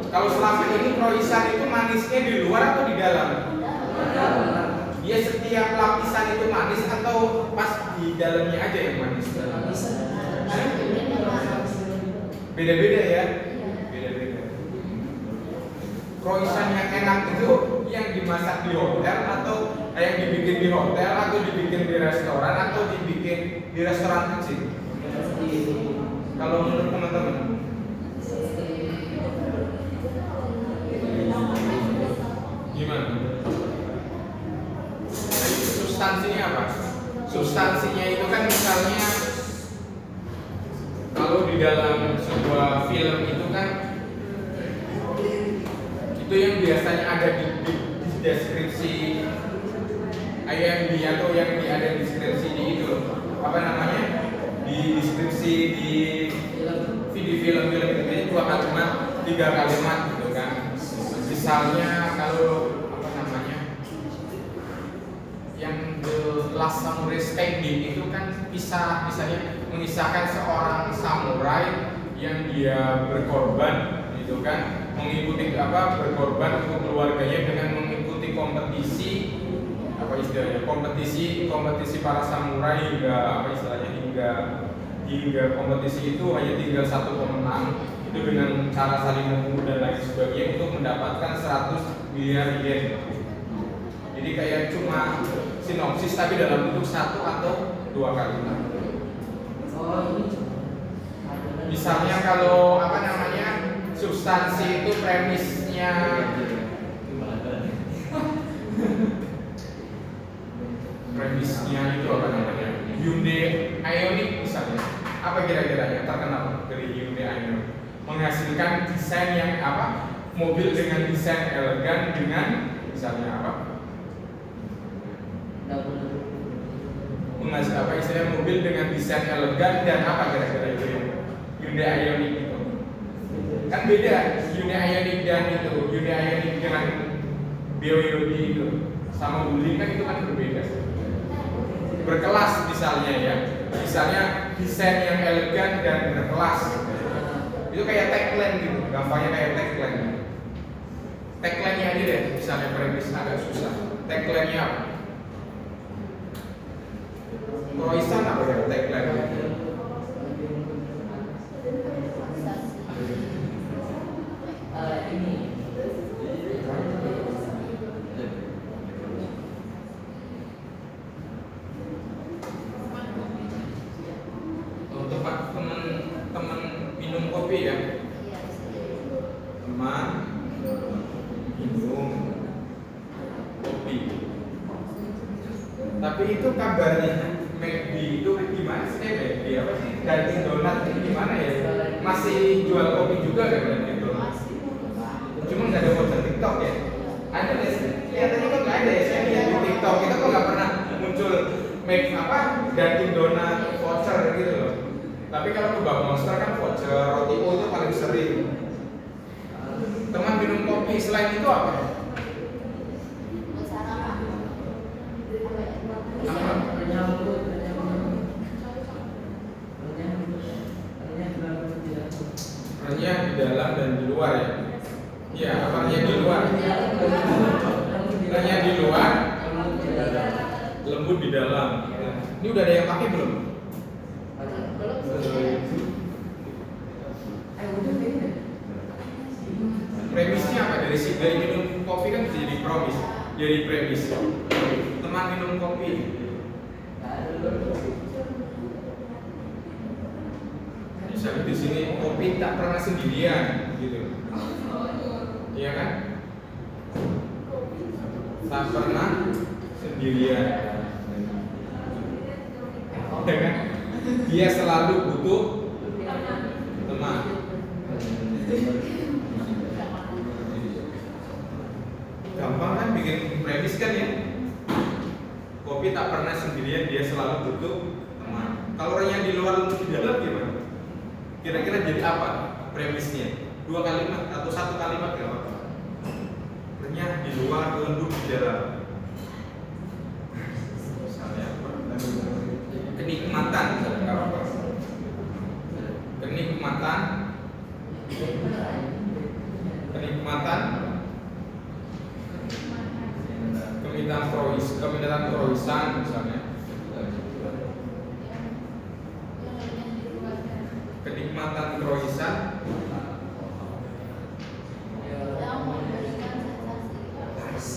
Kalau selama ini croissant itu manisnya di luar atau di dalam? Dia setiap lapisan itu manis atau pas di dalamnya aja yang manis? Beda-beda ya? Beda-beda. Croissant yang enak itu yang dimasak di hotel atau yang dibikin di hotel atau dibikin di restoran atau dibikin di restoran kecil? Kalau menurut teman-teman? Gimana? Substansinya apa? Substansinya itu kan misalnya kalau di dalam sebuah film itu kan itu yang biasanya ada di deskripsi IMDb atau yang ada di deskripsi di itu apa namanya di deskripsi di film itu biasanya 2 kalimat 3 kalimat gitu kan. Misalnya kalau apa namanya yang The Last Samurai Standing itu kan misalnya mengisahkan seorang samurai yang dia berkorban gitu kan, mengikuti berkorban untuk keluarganya dengan mengikuti kompetisi apa istilahnya kompetisi para samurai hingga kompetisi itu hanya tinggal 1 pemenang itu dengan cara saling membunuh dan lain sebagainya untuk mendapatkan 100 miliar yen. Jadi kayak cuma sinopsis tapi dalam bentuk 1 atau 2 kalimat. Misalnya kalau apa namanya substansi itu premisnya itu apa namanya Hyundai Ioniq misalnya. Apa kira-kira yang terkenal dari Hyundai Ioniq? Menghasilkan desain yang apa? Mobil dengan desain elegan dengan misalnya apa? Menghasilkan apa istilahnya mobil dengan desain elegan dan apa kira-kira itu yang Hyundai Ioniq itu? Kan beda Hyundai Ioniq dan itu Hyundai Ioniq dengan BYD itu sama Wuling kan itu kan berbeda. Berkelas misalnya ya, misalnya desain yang elegan dan berkelas. Itu kayak tagline gitu, gampangnya kayak tagline. Tagline-nya aja deh, misalnya premis agak susah. Tagline-nya apa? Croissant apa ya tagline-nya? itu kabarnya McD itu gimana sih McD apa sih Dunkin Donat ini gimana ya? Masih jual kopi juga kan Dunkin Donat? Cuma nggak ada voucher TikTok ya? Ada nggak sih? Kelihatannya kok nggak ada ya? Saya lihat di TikTok itu kok nggak pernah muncul Dunkin Donat voucher gitu loh. Tapi kalau ke Bang Monster kan voucher roti O itu paling sering. Teman minum kopi selain itu apa? Renyah di dalam dan di luar ya? Iya, apa renyah di luar? Renyah di luar, lembut di dalam. Ini udah ada yang pakai belum? Premisnya apa? Dari minum kopi kan bisa jadi promis, jadi premis. Teman minum kopi. Misalnya di sini kopi tak pernah sendirian, gitu. Iya kan? Tak pernah sendirian. Ya kan? Dia selalu butuh teman. Gampang kan bikin premis kan ya? Kopi tak pernah sendirian, dia selalu butuh teman. Kalau orang yang di luar untuk di dalam gimana? Kira-kira jadi apa premisnya? 2 kalimat atau 1 kalimat gak apa-apa. Renyah di luar, lembut di dalam. Misalnya apa? Kenikmatan, misalnya nggak apa-apa. Kenikmatan, keminatan kroisan misalnya. Kenikmatan kroisan.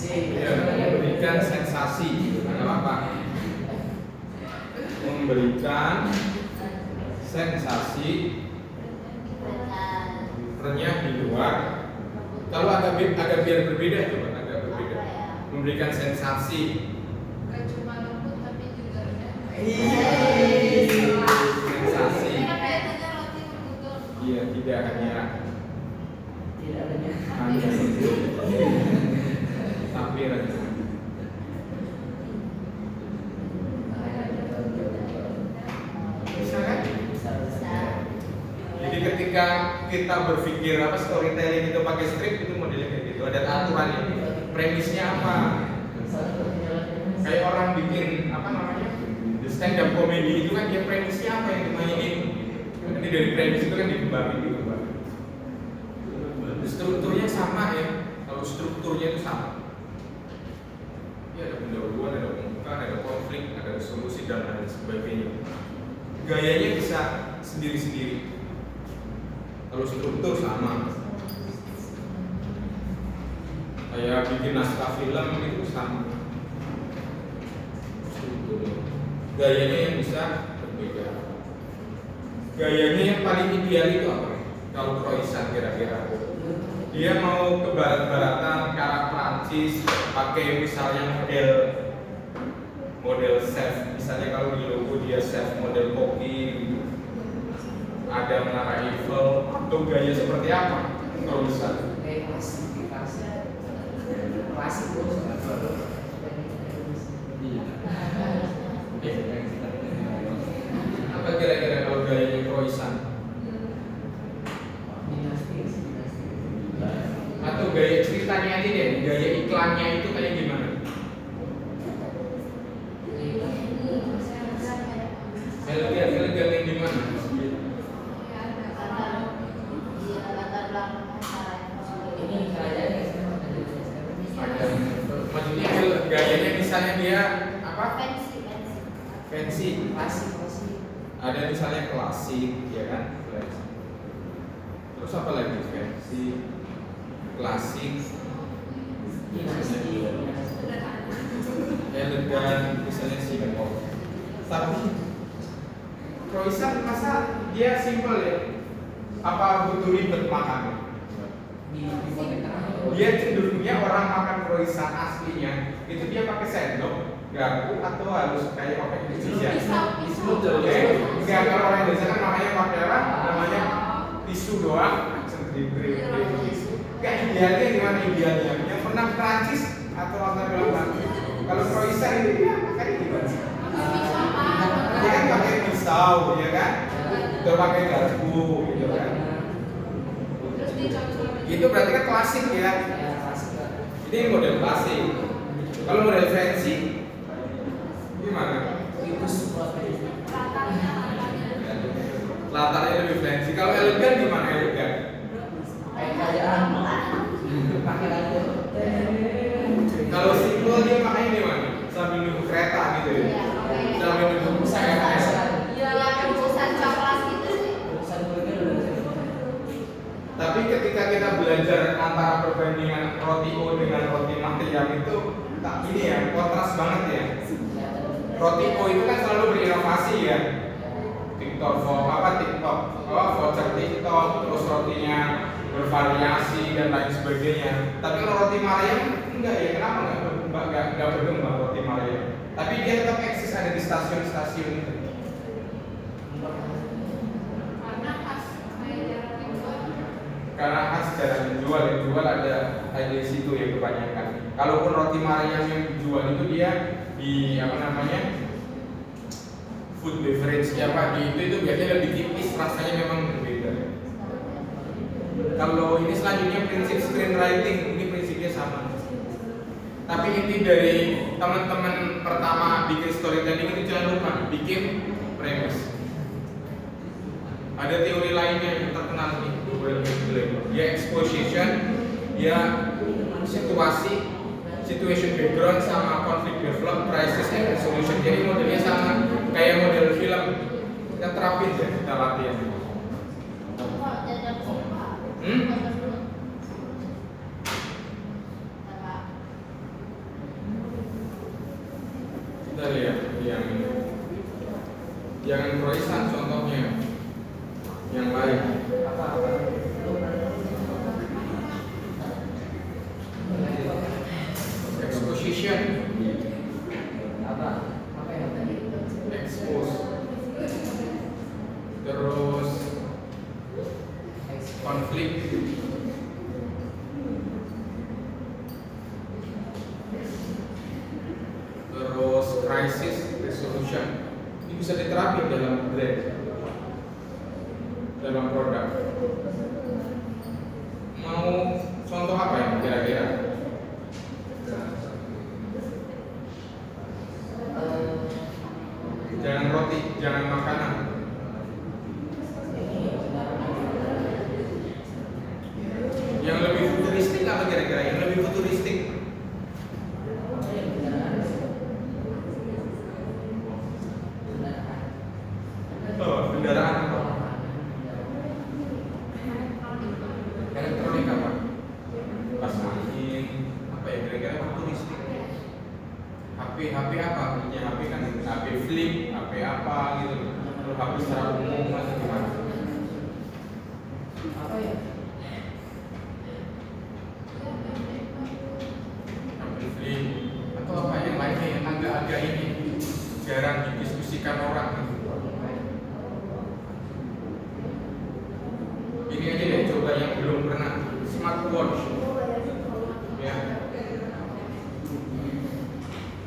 Ya, memberikan sensasi, ada apa? Memberikan sensasi renyah di luar. Kalau agak biar berbeda coba, agak berbeda. Memberikan sensasi. Bukan cuma lembut tapi juga Sensasi. Iya, tidak hanya lembut, tapi renyah. Bisa kan? Jadi ketika kita berpikir apa storytelling itu pakai strip itu modelnya kayak gitu, ada aturannya. Premisnya apa? Kayak orang bikin apa namanya? Stand up comedy itu kan dia premisnya apa yang dimainin? Nanti dari premis itu kan dikembangin. Strukturnya sama ya. Kalau strukturnya itu sama. Ya ada pendahuluan, ada pembukaan, ada konflik, ada resolusi dan lain sebagainya. Gayanya bisa sendiri-sendiri. Kalau struktur sama. Kayak bikin naskah film itu sama. Strukturnya. Gayanya yang bisa berbeda. Gayanya yang paling ideal itu apa? Kalau Croissant kira-kira dia mau ke barat-baratan ke arah Prancis pakai misalnya model chef, misalnya kalau di logo dia chef model kopi gitu. Ada menara Eiffel, itu gaya seperti apa? Kalau bisa klasik apa kira-kira kalau gayanya Croissant? Atau gaya ceritanya aja deh, gaya iklannya itu kayak gimana? Elegan yang di mana? Maksudnya gayanya misalnya dia apa? Fancy. Ada misalnya klasik, ya kan? Terus apa lagi? Fancy, klasik, elegan, misalnya simple. Tapi Croissant masa dia simple ya? Apa butuh ribet makan? Dia cenderungnya orang makan croissant aslinya itu dia pakai sendok gaku atau halus kayak pakai Indonesia? Pisau. Enggak, kalau orang Indonesia kan makanya pakai apa? Namanya tisu doang. Enggak, idealnya gimana idealnya? Yang pernah Prancis atau latar belakang? Kalau Croissant itu dia makanya gimana? Dia kan pakai pisau, ya kan? Atau pakai garpu, gitu kan? Terus dicocok. Itu berarti kan klasik ya. Ini model klasik. Kalau model fancy gimana? Latarnya lebih fancy. Kalau elegan gimana elegan? Kalau simple dia makanya gimana? Sambil nunggu kereta gitu ya. Sambil nunggu KRS. Tapi ketika kita belajar antara perbandingan roti O dengan roti Mariam itu tak ini ya, kontras banget ya. Roti O itu kan selalu berinovasi ya. TikTok voucher TikTok, terus rotinya bervariasi dan lain sebagainya. Tapi kalau roti Mariam enggak ya, kenapa enggak berkembang roti Mariam? Tapi dia tetap eksis ada di stasiun-stasiun itu. Karena khas jarang dijual, yang dijual ada di situ ya kebanyakan. Kalaupun roti Mariam yang dijual itu dia di apa namanya food beverage ya Pak, di itu biasanya lebih tipis, rasanya memang berbeda. Kalau ini selanjutnya prinsip screenwriting, ini prinsipnya sama. Tapi inti dari teman-teman pertama bikin storytelling itu jangan lupa bikin premise. Ada teori lainnya yang terkenal nih, ya exposition, ya situation background sama conflict develop, crisis and resolution. Jadi modelnya sama kayak model film. Kita terapin ya, kita latihan. Kita lihat yang ini. Jangan Croissant contohnya. Yang lain exposition, expose, terus konflik, terus crisis resolution. Ini bisa diterapin dalam brand, dalam produk. Mau contoh apa ya kira-kira? Jangan roti, jangan makanan. Yang lebih futuristik apa kira-kira? Yang lebih futuristik? Oh, kendaraan apa? Elektronik apa? Pas angin, apa ya kira-kira futuristik? HP apa? Punya HP kan HP flip, HP apa gitu. Kalau HP secara umum atau gimana? HP flip atau apa yang lainnya yang agak-agak ini jarang didiskusikan orang. Ini aja deh, coba yang belum pernah smartwatch. Ya.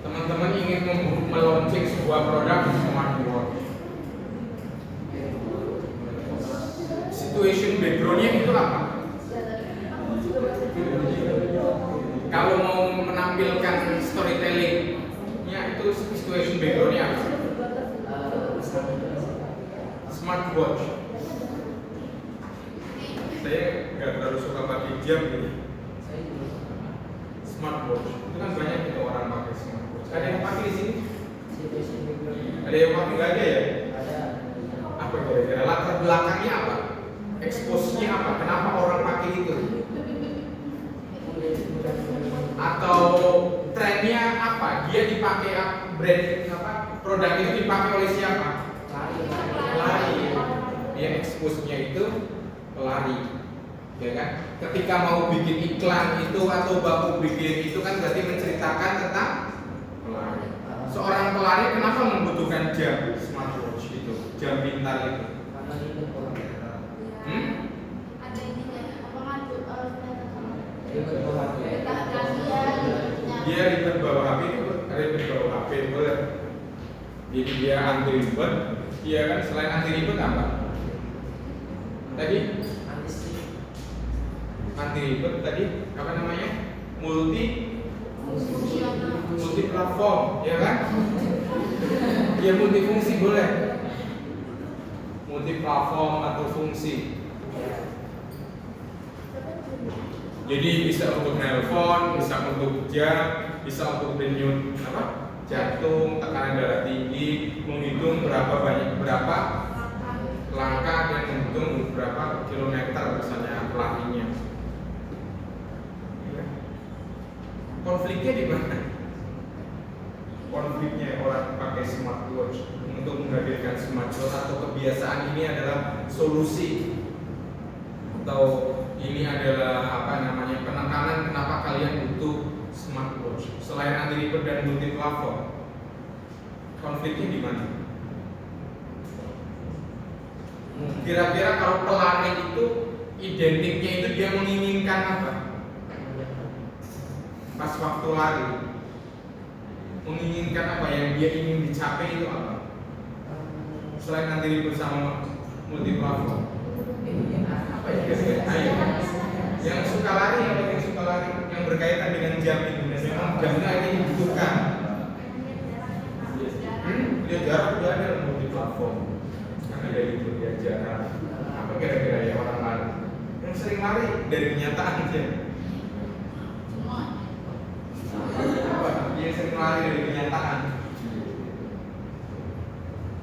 Teman-teman ingin meluncing sebuah produk smartwatch. Situation backgroundnya itu apa? Kalau mau menampilkan storytellingnya itu situation backgroundnya apa? Smartwatch. Saya nggak terlalu suka pakai jam gitu. Smartwatch itu kan banyak gitu orang pakai smartwatch. Ada yang pakai di sini? Ada yang pakai nggak ada ya? Apa kira-kira latar belakangnya apa? Expose-nya apa? Kenapa orang pakai itu? Atau trennya apa? Dia dipakai brand apa? Produk itu dipakai oleh siapa? Pelari. Dia expose-nya itu pelari, ya kan? Ketika mau bikin iklan itu atau baku bikin itu kan berarti menceritakan tentang pelari. Seorang pelari kenapa membutuhkan jam smartwatch itu, jam pintar itu? Ada ini nggak? Apa ngadu Dia ribet bawa HP itu, ribet bawa HP boleh. Jadi dia anti ribet, dia kan selain anti ribet apa? Tadi anti ribet tadi apa namanya? Multi platform, ya kan? Ya multifungsi boleh. Multi platform atau fungsi. Jadi bisa untuk nelpon, bisa untuk jam, bisa untuk denyut apa? Jantung, tekanan darah tinggi, menghitung berapa langkah dan menghitung berapa kilometer misalnya larinya. Konfliknya di mana? Konfliknya orang pakai smartwatch untuk menghadirkan smartwatch atau kebiasaan ini adalah solusi atau ini adalah apa namanya penekanan kenapa kalian butuh smartwatch selain anti ribet dan multi platform. Konfliknya di mana? Kira-kira kalau pelari itu identiknya itu dia menginginkan apa? Pas waktu lari menginginkan apa yang dia ingin dicapai itu apa? Selain nanti ribet sama multi platform, apa ya kira-kira? Ayo, yang suka lari atau yang suka lari yang berkaitan dengan jam itu dan memang jamnya ini dibutuhkan. Dia jarak dia ada multi platform karena dari itu dia jarak. Apa kira-kira ya orang lari? Yang sering lari dari kenyataan aja. Dia sering lari dari kenyataan.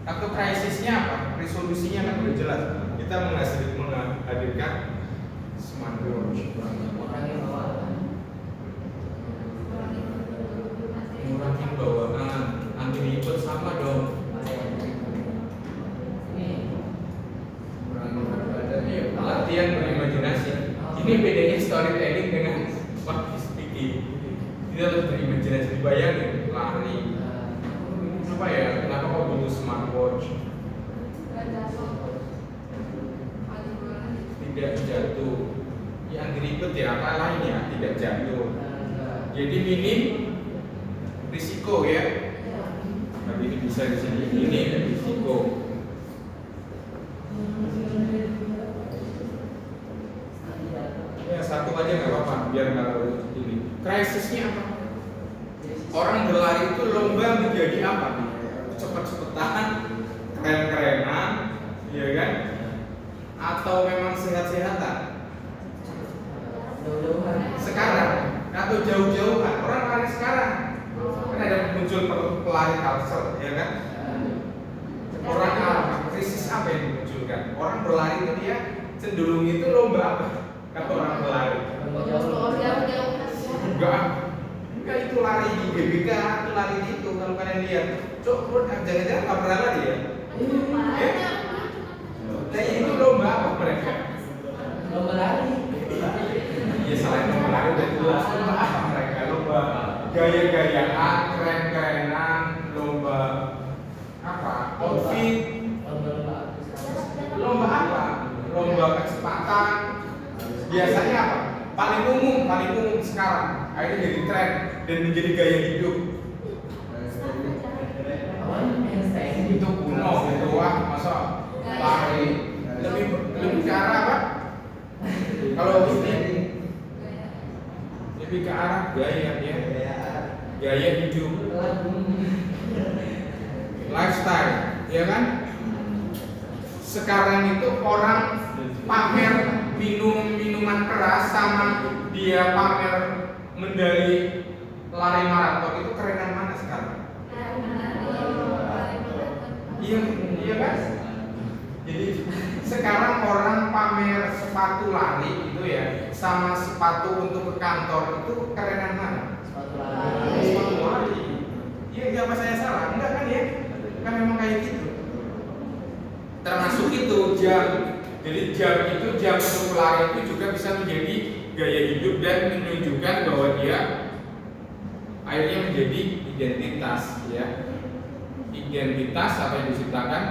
Atau krisisnya apa? Resolusinya kan udah jelas. Kita menghadirkan smartwatch. Ngurangin bawaan, anti ribet sama dong. Latihan berimajinasi. Ini bedanya storytelling dengan speaking. Kita harus berimajinasi, dibayangin lari. Apa ya? Kenapa kok butuh smartwatch? Tidak jatuh. Ya anti ribet ya apa lainnya tidak jatuh. Jadi minim risiko ya. Tapi ini bisa di sini minim risiko. Ya satu aja nggak apa-apa biar nggak terlalu ini. Krisisnya apa? Orang berlari itu lomba menjadi apa? Cepet-cepetan, keren-kerenan, ya kan? Atau memang sehat-sehatan? Sekarang atau jauh-jauhan? Orang lari sekarang kan ada muncul pelari kalsel, ya kan? Orang apa? Krisis apa yang dimunculkan? Orang berlari itu dia cenderung itu lomba apa? Kata orang berlari. Enggak itu lari di GBK, itu lari di itu kalau kalian lihat. Jangan-jangan nggak pernah lari ya? Nah itu lomba apa mereka? Lomba lari. Ya selain lomba lari udah jelas lomba apa mereka? Lomba gaya-gayaan, keren-kerenan, lomba apa? Outfit. Lomba apa? Lomba kecepatan. Biasanya apa? Paling umum sekarang. Akhirnya jadi tren dan menjadi gaya hidup. Itu kuno, itu wah, masa lari lebih ke arah apa? Kalau ini lebih ke arah gaya ya, gaya hidup, lifestyle, ya kan? Sekarang itu orang pamer minuman keras sama dia pamer medali lari maraton itu kerenan mana sekarang? Iya kan? Jadi sekarang orang pamer sepatu lari itu ya sama sepatu untuk ke kantor itu kerenan mana? Sepatu lari. Iya apa saya salah? Enggak kan ya? Kan memang kayak gitu. Termasuk itu jam. Jadi jam itu jam untuk lari itu juga bisa menjadi gaya hidup dan menunjukkan bahwa dia akhirnya menjadi identitas ya. Identitas apa yang diciptakan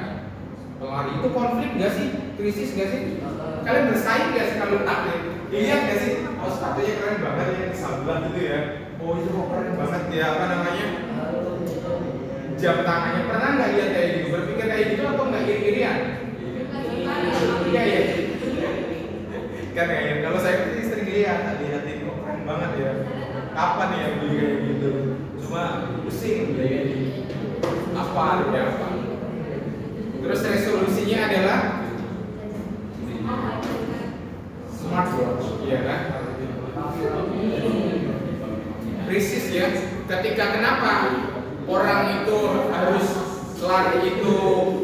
pelari itu konflik nggak sih? Krisis nggak sih? Kalian bersaing nggak sih kalau atlet? Lihat nggak sih? Oh sepatunya keren banget yang disambat gitu ya. Oh itu kok keren banget ya, apa namanya? Jam tangannya, pernah nggak lihat kayak gitu? Berpikir kayak gitu atau nggak iri-irian? Iya ya. Kan ya, kalau saya sih sering lihat kok keren banget ya. Kapan ya beli kayak gitu? Cuma pusing ya apa ya apa. Terus resolusinya adalah smartwatch, iya kan? Krisis ya. Ketika kenapa orang itu harus lari itu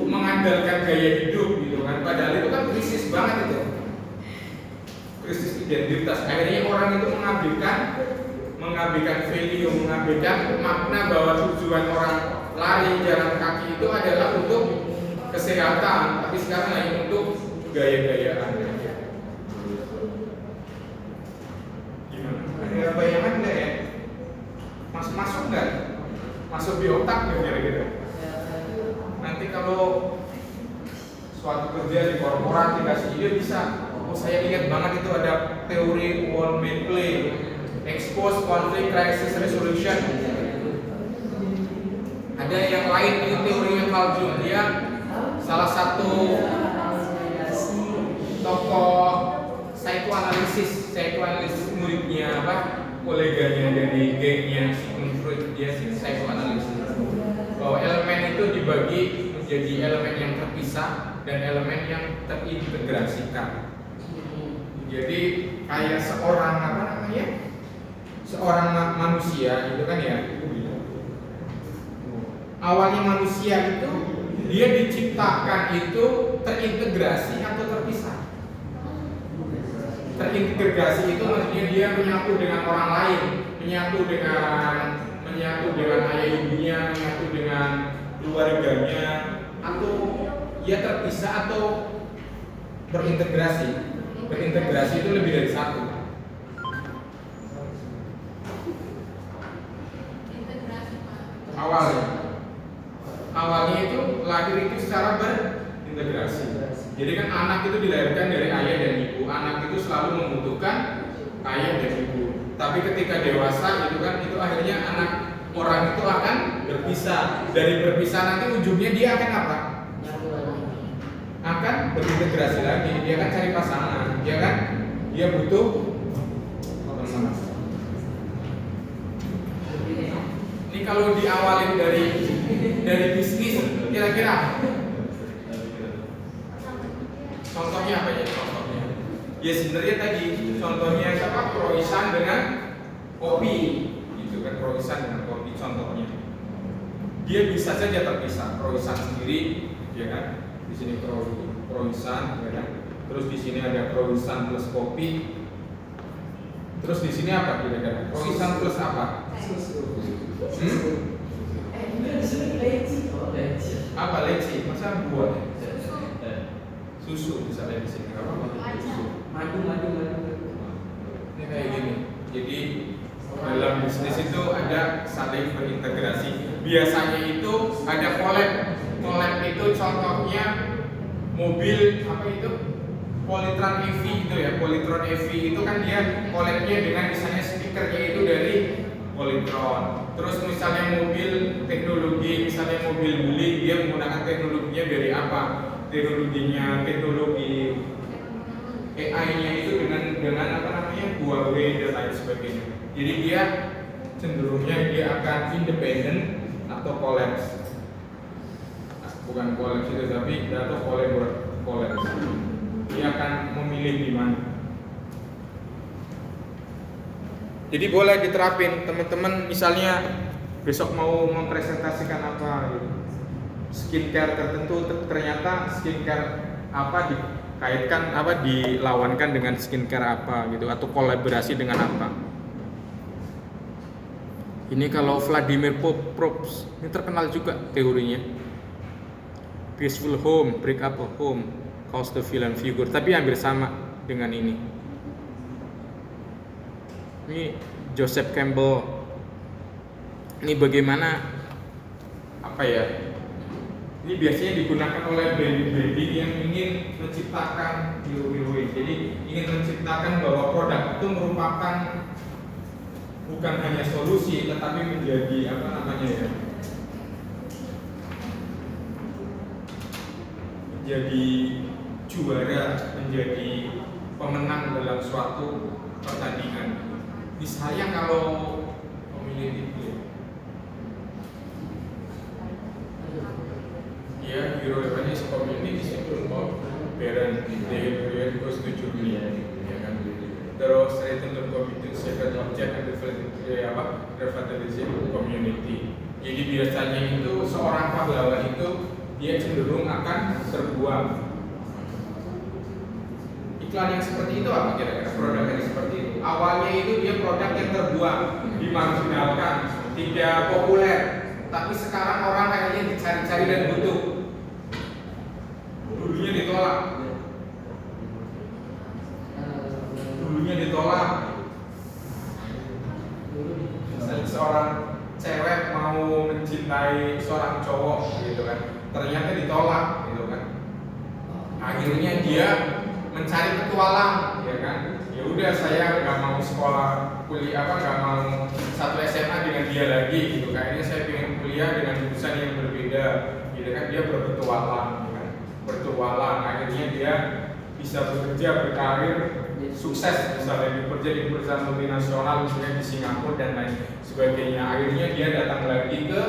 mengandalkan gaya hidup gitu kan? Padahal itu kan krisis banget itu. Krisis identitas. Akhirnya orang itu mengabaikan value, mengabaikan makna bahwa tujuan orang lari jalan kaki itu adalah untuk kesehatan, tapi sekarang hanya untuk gaya-gayaan. Gimana? Ada bayangan nggak ya? Masuk nggak? Masuk di otak nggak kira-kira? Nanti kalau suatu kerja di korporat dikasih ide bisa. Oh saya ingat banget itu ada teori one man play, expose conflict crisis resolution. Ada yang lain itu teorinya Carl Jung, dia salah satu tokoh psikoanalisis muridnya koleganya dari gengnya Sigmund Freud, dia psikoanalisis bahwa elemen itu dibagi menjadi elemen yang terpisah dan elemen yang terintegrasikan. Jadi kayak seorang manusia gitu kan ya. Awalnya manusia itu dia diciptakan itu terintegrasi atau terpisah. Terintegrasi itu maksudnya dia menyatu dengan orang lain, menyatu dengan ayah ibunya, menyatu dengan keluarganya, atau dia terpisah atau berintegrasi. Berintegrasi itu lebih dari satu. Awalnya itu lahir itu secara berintegrasi. Jadi kan anak itu dilahirkan dari ayah dan ibu. Anak itu selalu membutuhkan ayah dan ibu. Tapi ketika dewasa itu akhirnya anak orang itu akan berpisah. Dari berpisah nanti ujungnya dia akan apa? Akan berintegrasi lagi. Dia akan cari pasangan. Dia butuh teman. Ini kalau diawalin dari bisnis, kira-kira contohnya apa ya? Ya sebenarnya tadi contohnya siapa? Croissant dengan kopi, gitu kan? Croissant dengan kopi contohnya. Dia bisa saja terpisah. Croissant sendiri, ya kan? Di sini croissant, ya kan? Terus di sini ada croissant plus kopi. Terus di sini apa kira-kira? Croissant plus apa? Apa leci? Masa buah? Susu misalnya di sini. Apa? Madu. Ini kayak gini. Jadi dalam bisnis itu ada saling berintegrasi. Biasanya itu ada collab. Collab itu contohnya mobil apa itu? Polytron EV itu ya. Polytron EV itu kan dia collabnya dengan misalnya speakernya itu dari Polytron. Terus misalnya mobil teknologi, misalnya mobil guling, dia menggunakan teknologinya dari apa? Teknologi AI-nya itu dengan apa namanya? Huawei dan lain sebagainya. Jadi dia cenderungnya dia akan independen atau collapse. Bukan collapse itu tapi atau collapse. Dia akan memilih di mana. Jadi boleh diterapin teman-teman, misalnya besok mau mempresentasikan apa gitu. Skincare tertentu, ternyata skincare apa dikaitkan apa dilawankan dengan skincare apa gitu, atau kolaborasi dengan apa. Ini kalau Vladimir Probst ini terkenal juga teorinya. Peaceful home, break up a home, cause the villain figure, tapi hampir sama dengan ini. Ini Joseph Campbell ini bagaimana apa ya? Ini biasanya digunakan oleh brand-branding yang ingin menciptakan hero-heroin. Jadi ingin menciptakan bahwa produk itu merupakan bukan hanya solusi, tetapi menjadi apa namanya ya? Menjadi juara, menjadi pemenang dalam suatu pertandingan. Misalnya kalau pemilih itu ya hero depannya community itu parent dia goes to Julie ya kan, terus return to community second object and revitalization community. Jadi biasanya itu seorang pahlawan itu dia cenderung akan terbuang. Iklan yang seperti itu apa kira-kira? Produk yang seperti itu awalnya itu dia produk yang terbuang, dimarginalkan, tidak populer, tapi sekarang orang kayaknya dicari-cari dan butuh. Dulunya ditolak. Misalnya seorang cewek mau mencintai seorang cowok gitu kan, ternyata ditolak gitu kan. Akhirnya dia mencari petualang, ya kan? Ya udah saya nggak mau sekolah kuliah nggak mau satu SMA dengan dia lagi gitu. Kayaknya saya pengen kuliah dengan jurusan yang berbeda, gitu kan? Dia berpetualang. Bertualang, akhirnya dia bisa bekerja, berkarir, sukses, misalnya bekerja di perusahaan multinasional, misalnya di Singapura dan lain sebagainya. Akhirnya dia datang lagi ke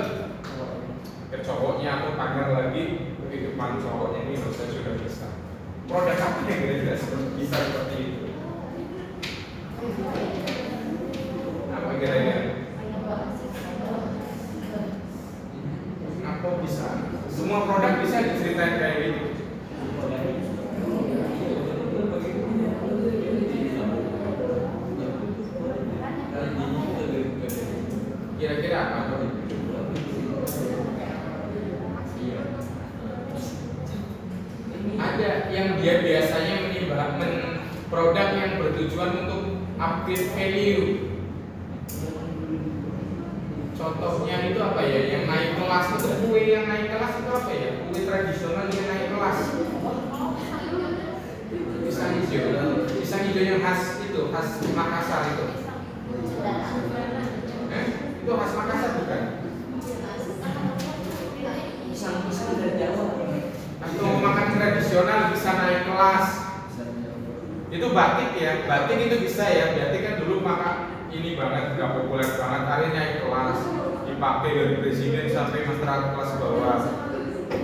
cowoknya atau pamer lagi ke depan cowoknya, ini saya sudah bisa. Produk apa yang kira-kira bisa seperti itu? Apa kira-kira? Apa bisa? Semua produk bisa diceritain kayak gitu. Kira-kira apa? Ada yang dia biasanya produk yang bertujuan untuk upgrade value. Contohnya itu apa ya? Yang naik kelas itu kue yang naik kelas itu apa ya? Kue tradisional yang naik kelas. Pisang hijau yang khas itu, khas Makassar itu. Itu khas Makassar bukan? Pisang dari Jawa. Atau makan tradisional bisa naik kelas. Itu batik ya, batik itu bisa ya. Berarti kan dulu ini banget, nggak populer banget, hari naik kelas, dipakai dari presiden sampai masyarakat kelas bawah.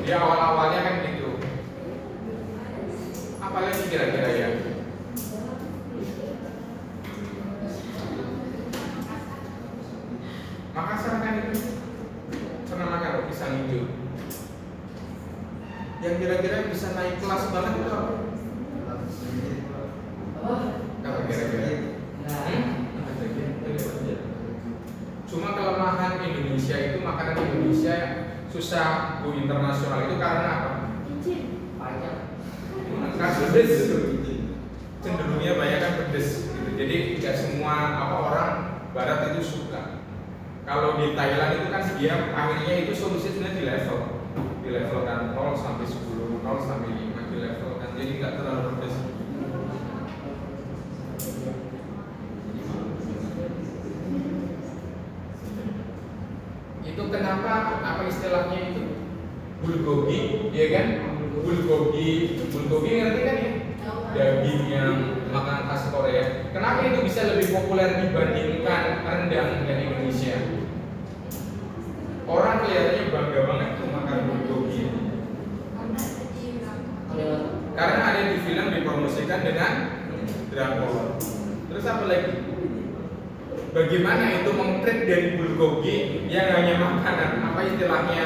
Dia awal-awalnya kan gitu. Apalagi kira-kira ya? Makassar kan itu pernah makan pisang hijau. Yang kira-kira bisa naik kelas banget itu apa? Apa kira-kira? Cuma kelemahan Indonesia itu makanan Indonesia susah go internasional itu karena apa? Karena pedes, cenderungnya banyak kan pedes. Gitu. Jadi tidak semua orang Barat itu suka. Kalau di Thailand itu kan dia akhirnya itu solusi sebenarnya di level kan 0 sampai 10, 0 sampai 5 di level kan, jadi nggak terlalu pedes. Itu kenapa apa istilahnya itu bulgogi, ya kan? Bulgogi ngerti kan ya? Daging yang makanan khas Korea. Kenapa itu bisa lebih populer dibandingkan rendang dari Indonesia? Orang kelihatannya bangga banget tuh makan bulgogi. Karena ada di film dipromosikan dengan drakor. Terus apa lagi? Bagaimana itu mengtreat dari bulgogi yang hanya makanan apa istilahnya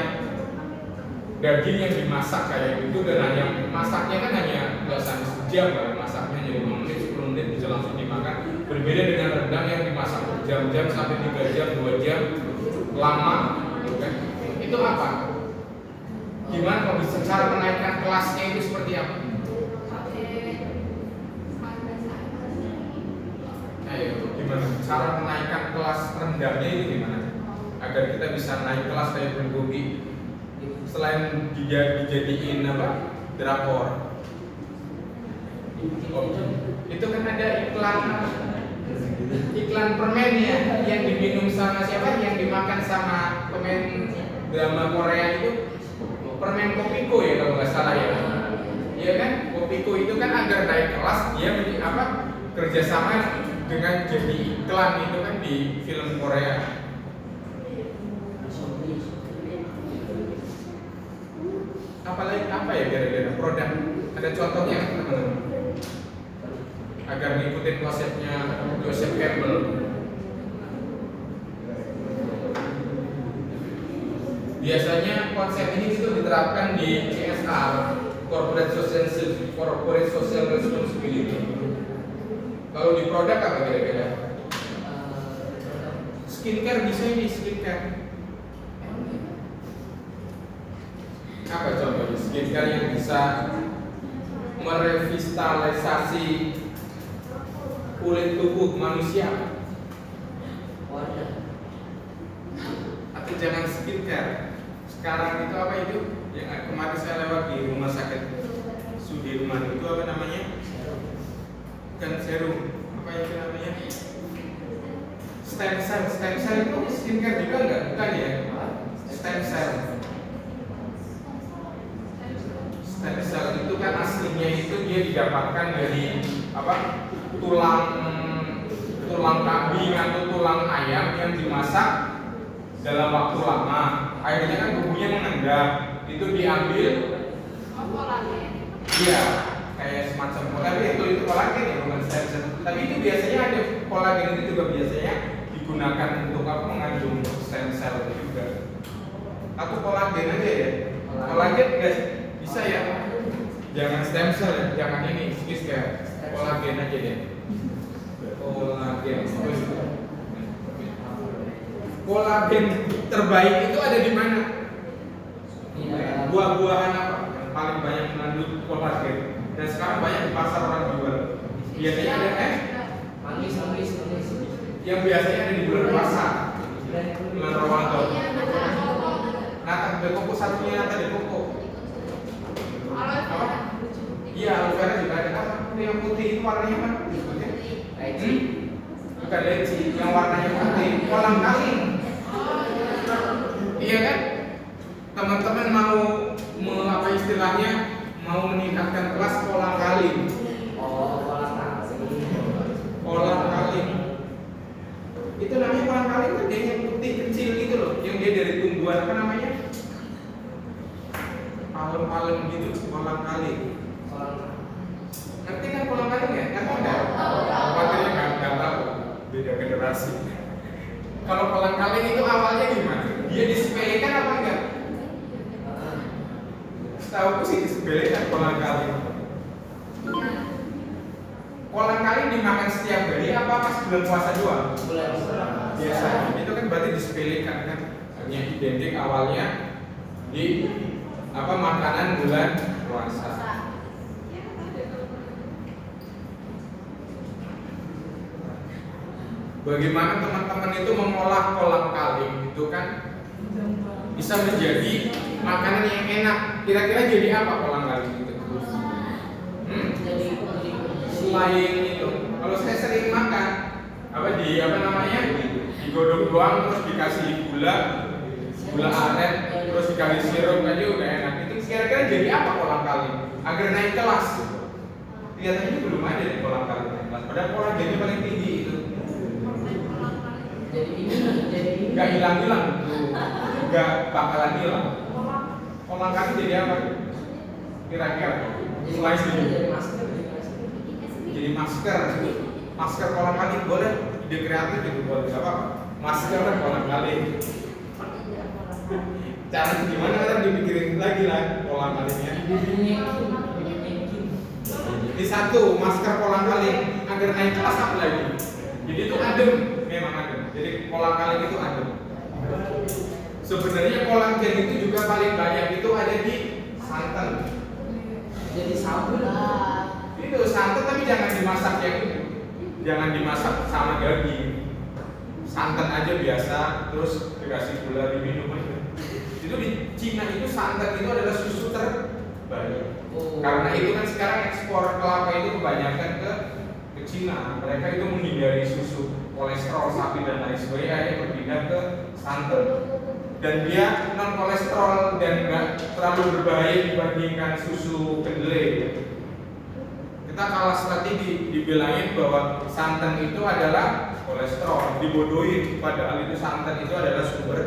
daging yang dimasak kayak gitu, dan hanya masaknya kan hanya nggak sampai sejam, masaknya hanya 5 menit 10 menit bisa langsung dimakan. Berbeda dengan rendang yang dimasak berjam-jam sampai 3 jam 2 jam lama, gitu kan? Itu apa? Gimana kalau bisa cara menaikkan kelasnya itu seperti apa? Ayo, gimana cara menaikkan kelas rendangnya itu gimana? agar kita bisa naik kelas kayak bulgogi. Selain dijadiin apa drakor. Itu kan ada iklan permen ya yang diminum sama siapa, yang dimakan sama pemain drama Korea itu permen Kopiko ya kalau nggak salah ya. Iya kan, Kopiko itu kan agar naik kelas dia kerjasama dengan jadi iklan itu kan di film Korea. Apalagi apa ya kira-kira produk, ada contohnya teman-teman agar ngikutin konsepnya Joseph Campbell. Biasanya konsep ini itu diterapkan di CSR, Corporate Social Responsibility. Kalau di produk apa kira-kira? Skincare bisa ini skincare. Apa contohnya skincare yang bisa merevitalisasi kulit tubuh manusia? Atau jangan skincare. Sekarang itu apa itu? Yang kemarin saya lewat di rumah sakit Sudirman itu apa namanya? Bukan serum, apa itu namanya? Stem cell itu skincare juga enggak? Bukan ya? Stem cell itu kan aslinya itu dia didapatkan dari apa? Tulang kambing atau tulang ayam yang dimasak dalam waktu lama. Akhirnya kan tubuhnya mengendap. Itu diambil. Iya, kayak semacam kolagen. Itu kolagen ya, bukan stem cell. Tapi itu biasanya ada kolagen itu juga biasanya digunakan untuk apa? Mengandung stem cell juga. Atau kolagen aja ya. Kolagen guys bisa ya. Jangan stem cell ya, jangan ini skincare. Kolagen aja deh. Kolagen terbaik itu ada di mana? Buah-buahan apa yang paling banyak mengandung kolagen? Dan sekarang banyak di pasar orang jual. Biasanya ada manis. yang biasanya ada di bulan puasa, bulan Ramadan. Nata de coco satunya nata de coco. Apa? Iya, aloe vera juga ada. Apa? Yang putih itu warnanya apa? Bukan leci, yang warnanya putih, kolang kaling. Iya kan? Teman-teman mau apa istilahnya? Mau meningkatkan kelas kolang kaling. Kolang kaling. Itu namanya kolang kaling kan dia yang putih kecil gitu loh, yang dia dari tumbuhan apa namanya? Palem-palem gitu, kolang kaling. Ngerti kan kolang kaling ya? Ngerti enggak? Materinya nggak tahu, beda generasi. Kalau kolang kaling itu awalnya gimana? Dia disepelekan apa enggak? Setahu aku sih disepelekan kolang kaling. Kolang kaling dimakan setiap hari apa pas bulan puasa doang? Biasanya itu kan berarti disepelekan kan? Hanya identik awalnya di apa makanan bulan puasa. Bagaimana teman-teman itu mengolah kolang kaling itu kan bisa menjadi makanan yang enak. Kira-kira jadi apa kolang kaling itu? Selain itu, kalau saya sering makan apa namanya digodok doang terus dikasih gula aren terus dikasih sirup aja udah enak. Itu kira-kira jadi apa kolang kaling? Agar naik kelas. Kelihatannya belum ada di kolang kaling naik kelas. Padahal kolagennya paling tinggi itu. Jadi ini Gak hilang-hilang, gak bakalan hilang. Kolang kaling jadi apa? Kira-kira selain itu jadi masker. Masker kolang kaling boleh, ide kreatif itu boleh, gak apa-apa. Masker kolang kaling. Cara gimana kan dipikirin lagi lah kolang kalingnya. Ini satu masker kolang kaling agar naik kelas apa lagi? Jadi itu adem, memang adem. Jadi kolang kaling itu adem. Sebenarnya kolagen itu juga paling banyak itu ada di santan. jadi sabun. Itu santan tapi jangan dimasak yang itu. Jangan dimasak sama daging. santan aja biasa, terus dikasih gula diminum aja. Itu di Cina itu santan itu adalah susu terbaik. Karena itu kan sekarang ekspor kelapa itu kebanyakan ke Cina. Mereka itu menghindari susu kolesterol sapi dan lain sebagainya, akhirnya berpindah ke santan. Dan dia non kolesterol dan nggak terlalu berbahaya dibandingkan susu kedelai. Kita kalah strategi dibilangin bahwa santan itu adalah kolesterol, dibodohin padahal itu santan itu adalah sumber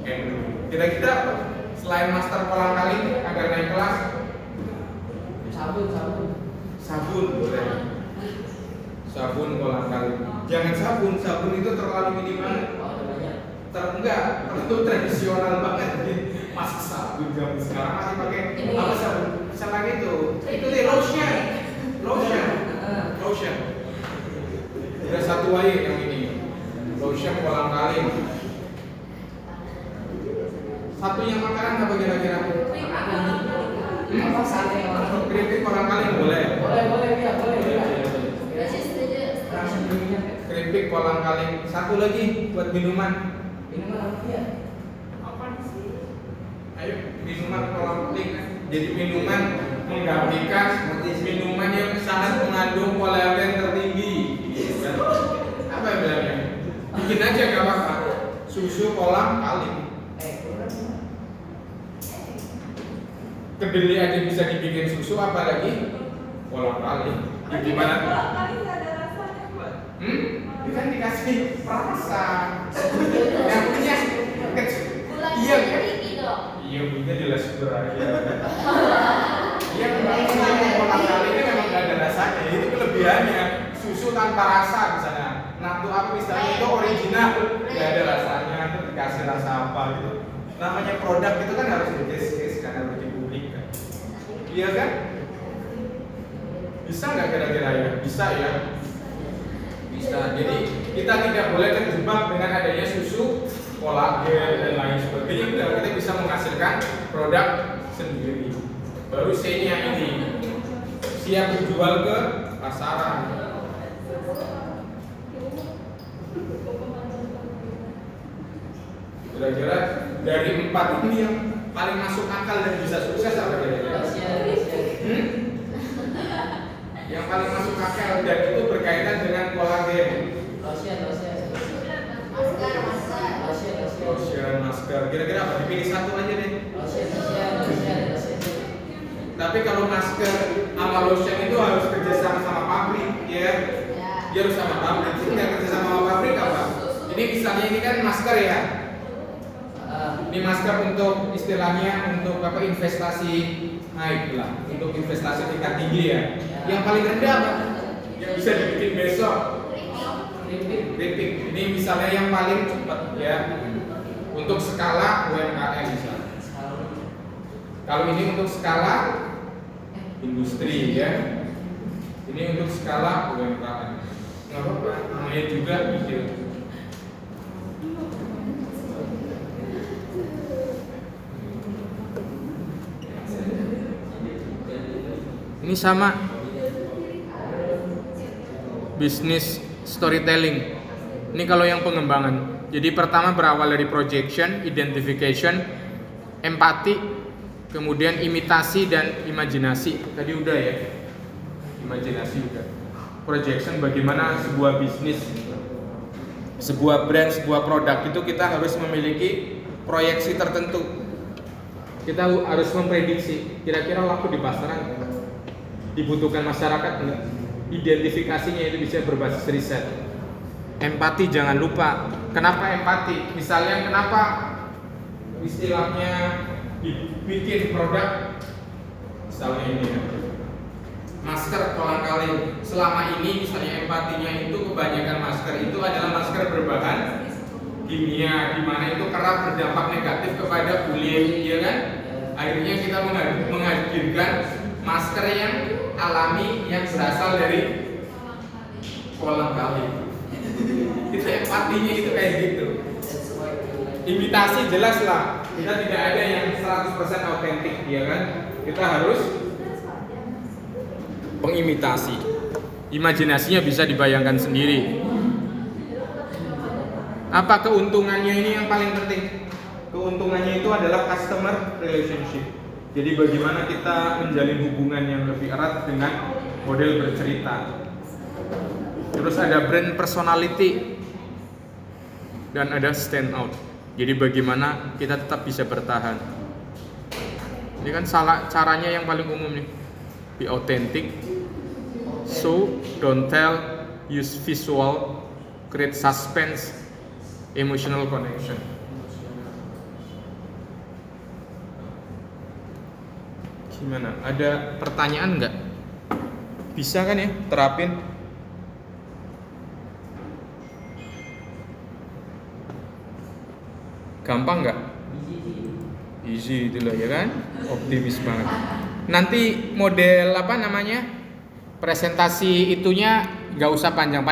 endorfin. Kira-kira selain master kolang kaling agar naik kelas, sabun boleh. Sabun kolang kaling. Jangan sabun itu terlalu minimal. Enggak, itu tradisional banget. Masak sabun zaman sekarang masih pakai apa sabun? Selain itu deh lotion. Udah satu aja yang ini. Lotion kolang kaling. Satu yang makanan apa kira-kira? Apa sate orang? Keripik kolang kaling boleh. Boleh ya. Keripik kolang kaling. Satu lagi buat minuman. Minuman apa ya? Ayo, minuman kolang kaling. Jadi minuman menggantikan minuman yang sangat mengandung kolagen tertinggi. Gitu kan? Apa yang bilangnya? Bikin aja gak apa-apa. Susu kolang kaling. Kedelai aja bisa dibikin susu, apalagi kolang kaling. Ya, gimana? Itu kan dikasih perasa. Yang punya iya kan? Iya punya jelas aja. Iya memang kolang kaling ini memang gak ada rasanya. Itu kelebihannya. Susu tanpa rasa misalnya. Natu apa misalnya itu original, gak ada rasanya. Itu dikasih rasa apa gitu. Namanya produk itu kan harus dites kan, harus dipublikkan. Iya kan? Bisa nggak kira-kira ya? Bisa ya? Bisa. Jadi kita tidak boleh terjebak dengan adanya susu, kolagen dan lain sebagainya. Kita bisa menghasilkan produk sendiri. Baru C-nya ini siap dijual ke pasaran. Kira-kira dari 4 ini yang paling masuk akal dan bisa sukses apa kira-kira? Yang paling masuk akal dan itu berkaitan dengan kolagen. Lotion, masker. Kira-kira apa? Dipilih satu aja deh. Tapi kalau masker sama lotion itu harus kerjasama sama pabrik, ya. Dia harus sama pabrik. Ini nggak kerjasama sama pabrik apa? Ini misalnya ini kan masker ya. Ini masker untuk istilahnya untuk apa investasi naik lah, untuk investasi tingkat tinggi ya. Yang paling rendah apa? Yang bisa dibikin besok. Keripik. Ini misalnya yang paling cepat ya. Untuk skala UMKM misalnya. Kalau ini untuk skala industri ya. Ini untuk skala UMKM. Nggak apa-apa. Namanya juga ide. Ini sama bisnis storytelling. Ini kalau yang pengembangan. Jadi pertama berawal dari projection, identification, empati, kemudian imitasi dan imajinasi. Tadi udah ya. Imajinasi udah. Projection bagaimana sebuah bisnis, sebuah brand, sebuah produk itu kita harus memiliki proyeksi tertentu. Kita harus memprediksi kira-kira laku di pasaran, dibutuhkan masyarakat enggak? Identifikasinya itu bisa berbasis riset. Empati jangan lupa. Kenapa empati? Misalnya kenapa istilahnya dibikin produk misalnya ini ya. Masker kolang kaling. Selama ini misalnya empatinya itu kebanyakan masker itu adalah masker berbahan kimia, di mana itu kerap berdampak negatif kepada kulit, ya kan? Akhirnya kita menghadirkan masker yang alami yang berasal dari kolang kaling. Itu empatinya itu kayak gitu. Imitasi jelas lah. Kita tidak ada yang 100% autentik, ya kan? Kita harus mengimitasi. Imajinasinya bisa dibayangkan sendiri. Apa keuntungannya ini yang paling penting? Keuntungannya itu adalah customer relationship. Jadi bagaimana kita menjalin hubungan yang lebih erat dengan model bercerita. Terus ada brand personality dan ada stand out. Jadi bagaimana kita tetap bisa bertahan. Ini kan salah caranya yang paling umum nih. Be authentic, show, don't tell, use visual, create suspense, emotional connection. Gimana? Ada pertanyaan nggak? Bisa kan ya terapin? Gampang nggak? Easy itulah ya kan? Optimis banget. Nanti model apa namanya? Presentasi itunya nggak usah panjang-panjang.